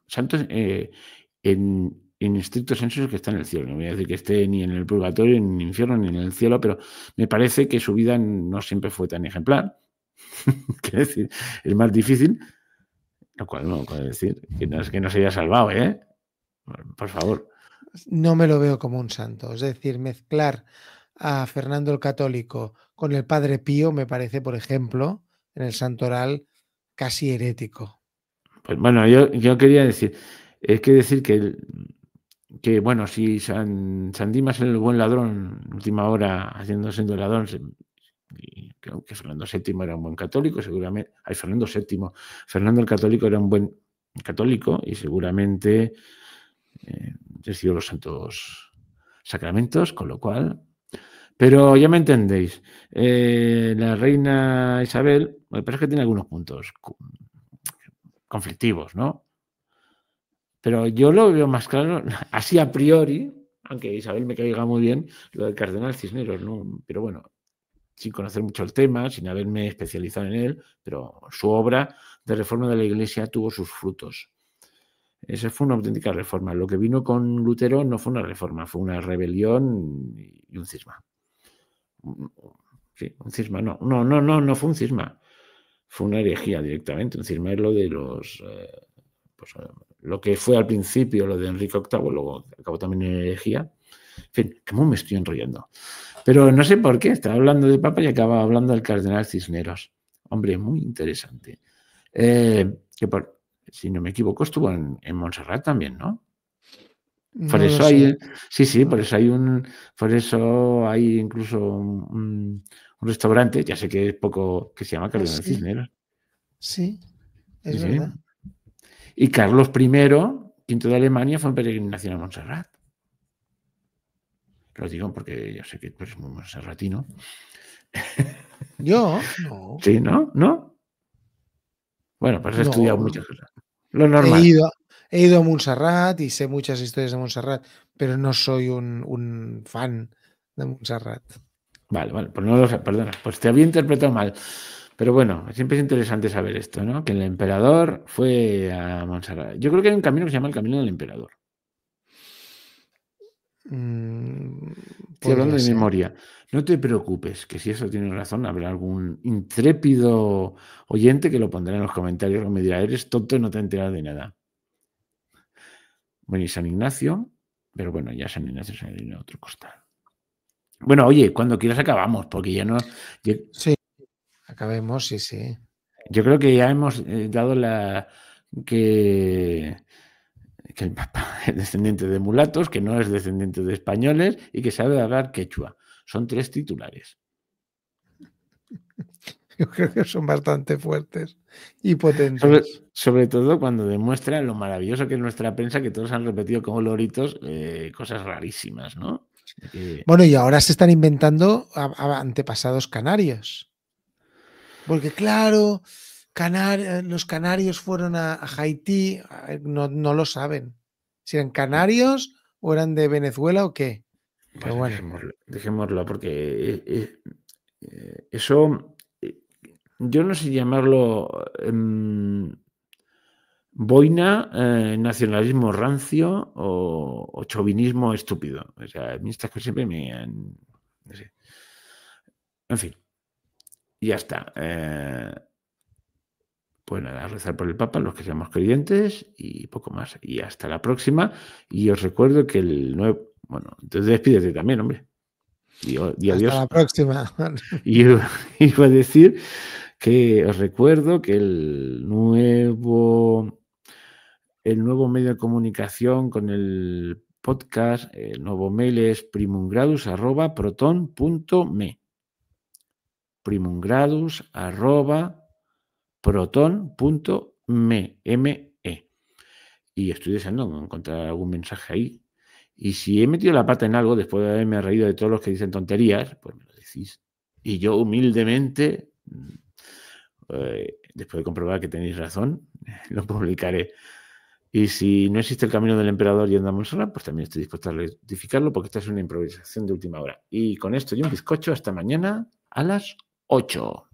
santos, en estricto senso es que está en el cielo. No voy a decir que esté ni en el purgatorio, ni en el infierno, ni en el cielo, pero me parece que su vida no siempre fue tan ejemplar. Quiero decir, es más difícil, lo cual no puedo decir que no es que no se haya salvado, por favor. No me lo veo como un santo. Es decir, mezclar a Fernando el Católico con el Padre Pío me parece, por ejemplo, en el santoral casi herético. Pues bueno, yo quería decir, es que decir que bueno, si San Dimas el buen ladrón, última hora haciéndose de ladrón, y creo que Fernando VII era un buen católico, seguramente, Fernando VII, Fernando el Católico era un buen católico y seguramente recibió los santos sacramentos, con lo cual, pero ya me entendéis, la reina Isabel, me parece que tiene algunos puntos conflictivos, ¿no? Pero yo lo veo más claro, así a priori, aunque Isabel me caiga muy bien, lo del cardenal Cisneros, ¿no? Pero bueno, sin conocer mucho el tema, sin haberme especializado en él, pero su obra de reforma de la Iglesia tuvo sus frutos. Esa fue una auténtica reforma. Lo que vino con Lutero no fue una reforma, fue una rebelión y un cisma. Sí, un cisma, no fue un cisma. Fue una herejía directamente. Un cisma es lo de los... pues, lo que fue al principio lo de Enrique VIII, luego acabó también en herejía. En fin, ¿cómo me estoy enrollando? Pero no sé por qué, estaba hablando de Papa y acaba hablando del cardenal Cisneros. Hombre, muy interesante. Si no me equivoco, estuvo en Montserrat también, ¿no? Por No eso lo sé. hay, sí, por eso hay incluso un restaurante, ya sé que es poco, que se llama Cardenal Cisneros. Sí, es verdad. Y Carlos I, V de Alemania, fue en peregrinación a Montserrat. Lo digo porque yo sé que tú eres muy monserratino. Yo, no. Sí, ¿no? ¿No? Bueno, pues has estudiado muchas cosas. Lo He normal. ido a Montserrat y sé muchas historias de Montserrat, pero no soy un fan de Montserrat. Vale, pues no lo sé, perdona, pues te había interpretado mal. Pero bueno, siempre es interesante saber esto, ¿no? Que el emperador fue a Montserrat. Yo creo que hay un camino que se llama el Camino del Emperador. Estoy hablando de memoria. No te preocupes, que si eso tiene razón, habrá algún intrépido oyente que lo pondrá en los comentarios y me dirá, eres tonto y no te has enterado de nada. Bueno, y San Ignacio, pero bueno, ya San Ignacio se viene a otro costal. Bueno, oye, cuando quieras acabamos, porque ya no... Sí, acabemos, sí. Yo creo que ya hemos dado que el Papa es descendiente de mulatos, que no es descendiente de españoles y que sabe hablar quechua. Son 3 titulares. Yo creo que son bastante fuertes y potentes. Sobre todo cuando demuestra lo maravilloso que es nuestra prensa, que todos han repetido como loritos cosas rarísimas, ¿no? Bueno, y ahora se están inventando antepasados canarios. Porque claro, los canarios fueron a Haití, no lo saben. Si eran canarios o eran de Venezuela o qué. Pero bueno. Dejémoslo porque eso, yo no sé llamarlo boina, nacionalismo rancio o chauvinismo estúpido. O sea, a mí estas cosas siempre me han... No sé. En fin, ya está. Pues nada, rezar por el Papa, los que seamos creyentes y poco más. Y hasta la próxima. Y os recuerdo que el nuevo... Bueno, entonces despídete también, hombre. Y adiós. Hasta la próxima. Y iba a decir que os recuerdo que el nuevo medio de comunicación con el podcast, el nuevo mail es primumgradus@proton.me. primumgradus@proton.me. Y estoy deseando encontrar algún mensaje ahí. Y si he metido la pata en algo, después de haberme reído de todos los que dicen tonterías, pues me lo decís. Y yo humildemente, después de comprobar que tenéis razón, lo publicaré. Y si no existe el camino del emperador yendo a Montserrat, pues también estoy dispuesto a rectificarlo porque esta es una improvisación de última hora. Y con esto y un bizcocho, hasta mañana a las 8.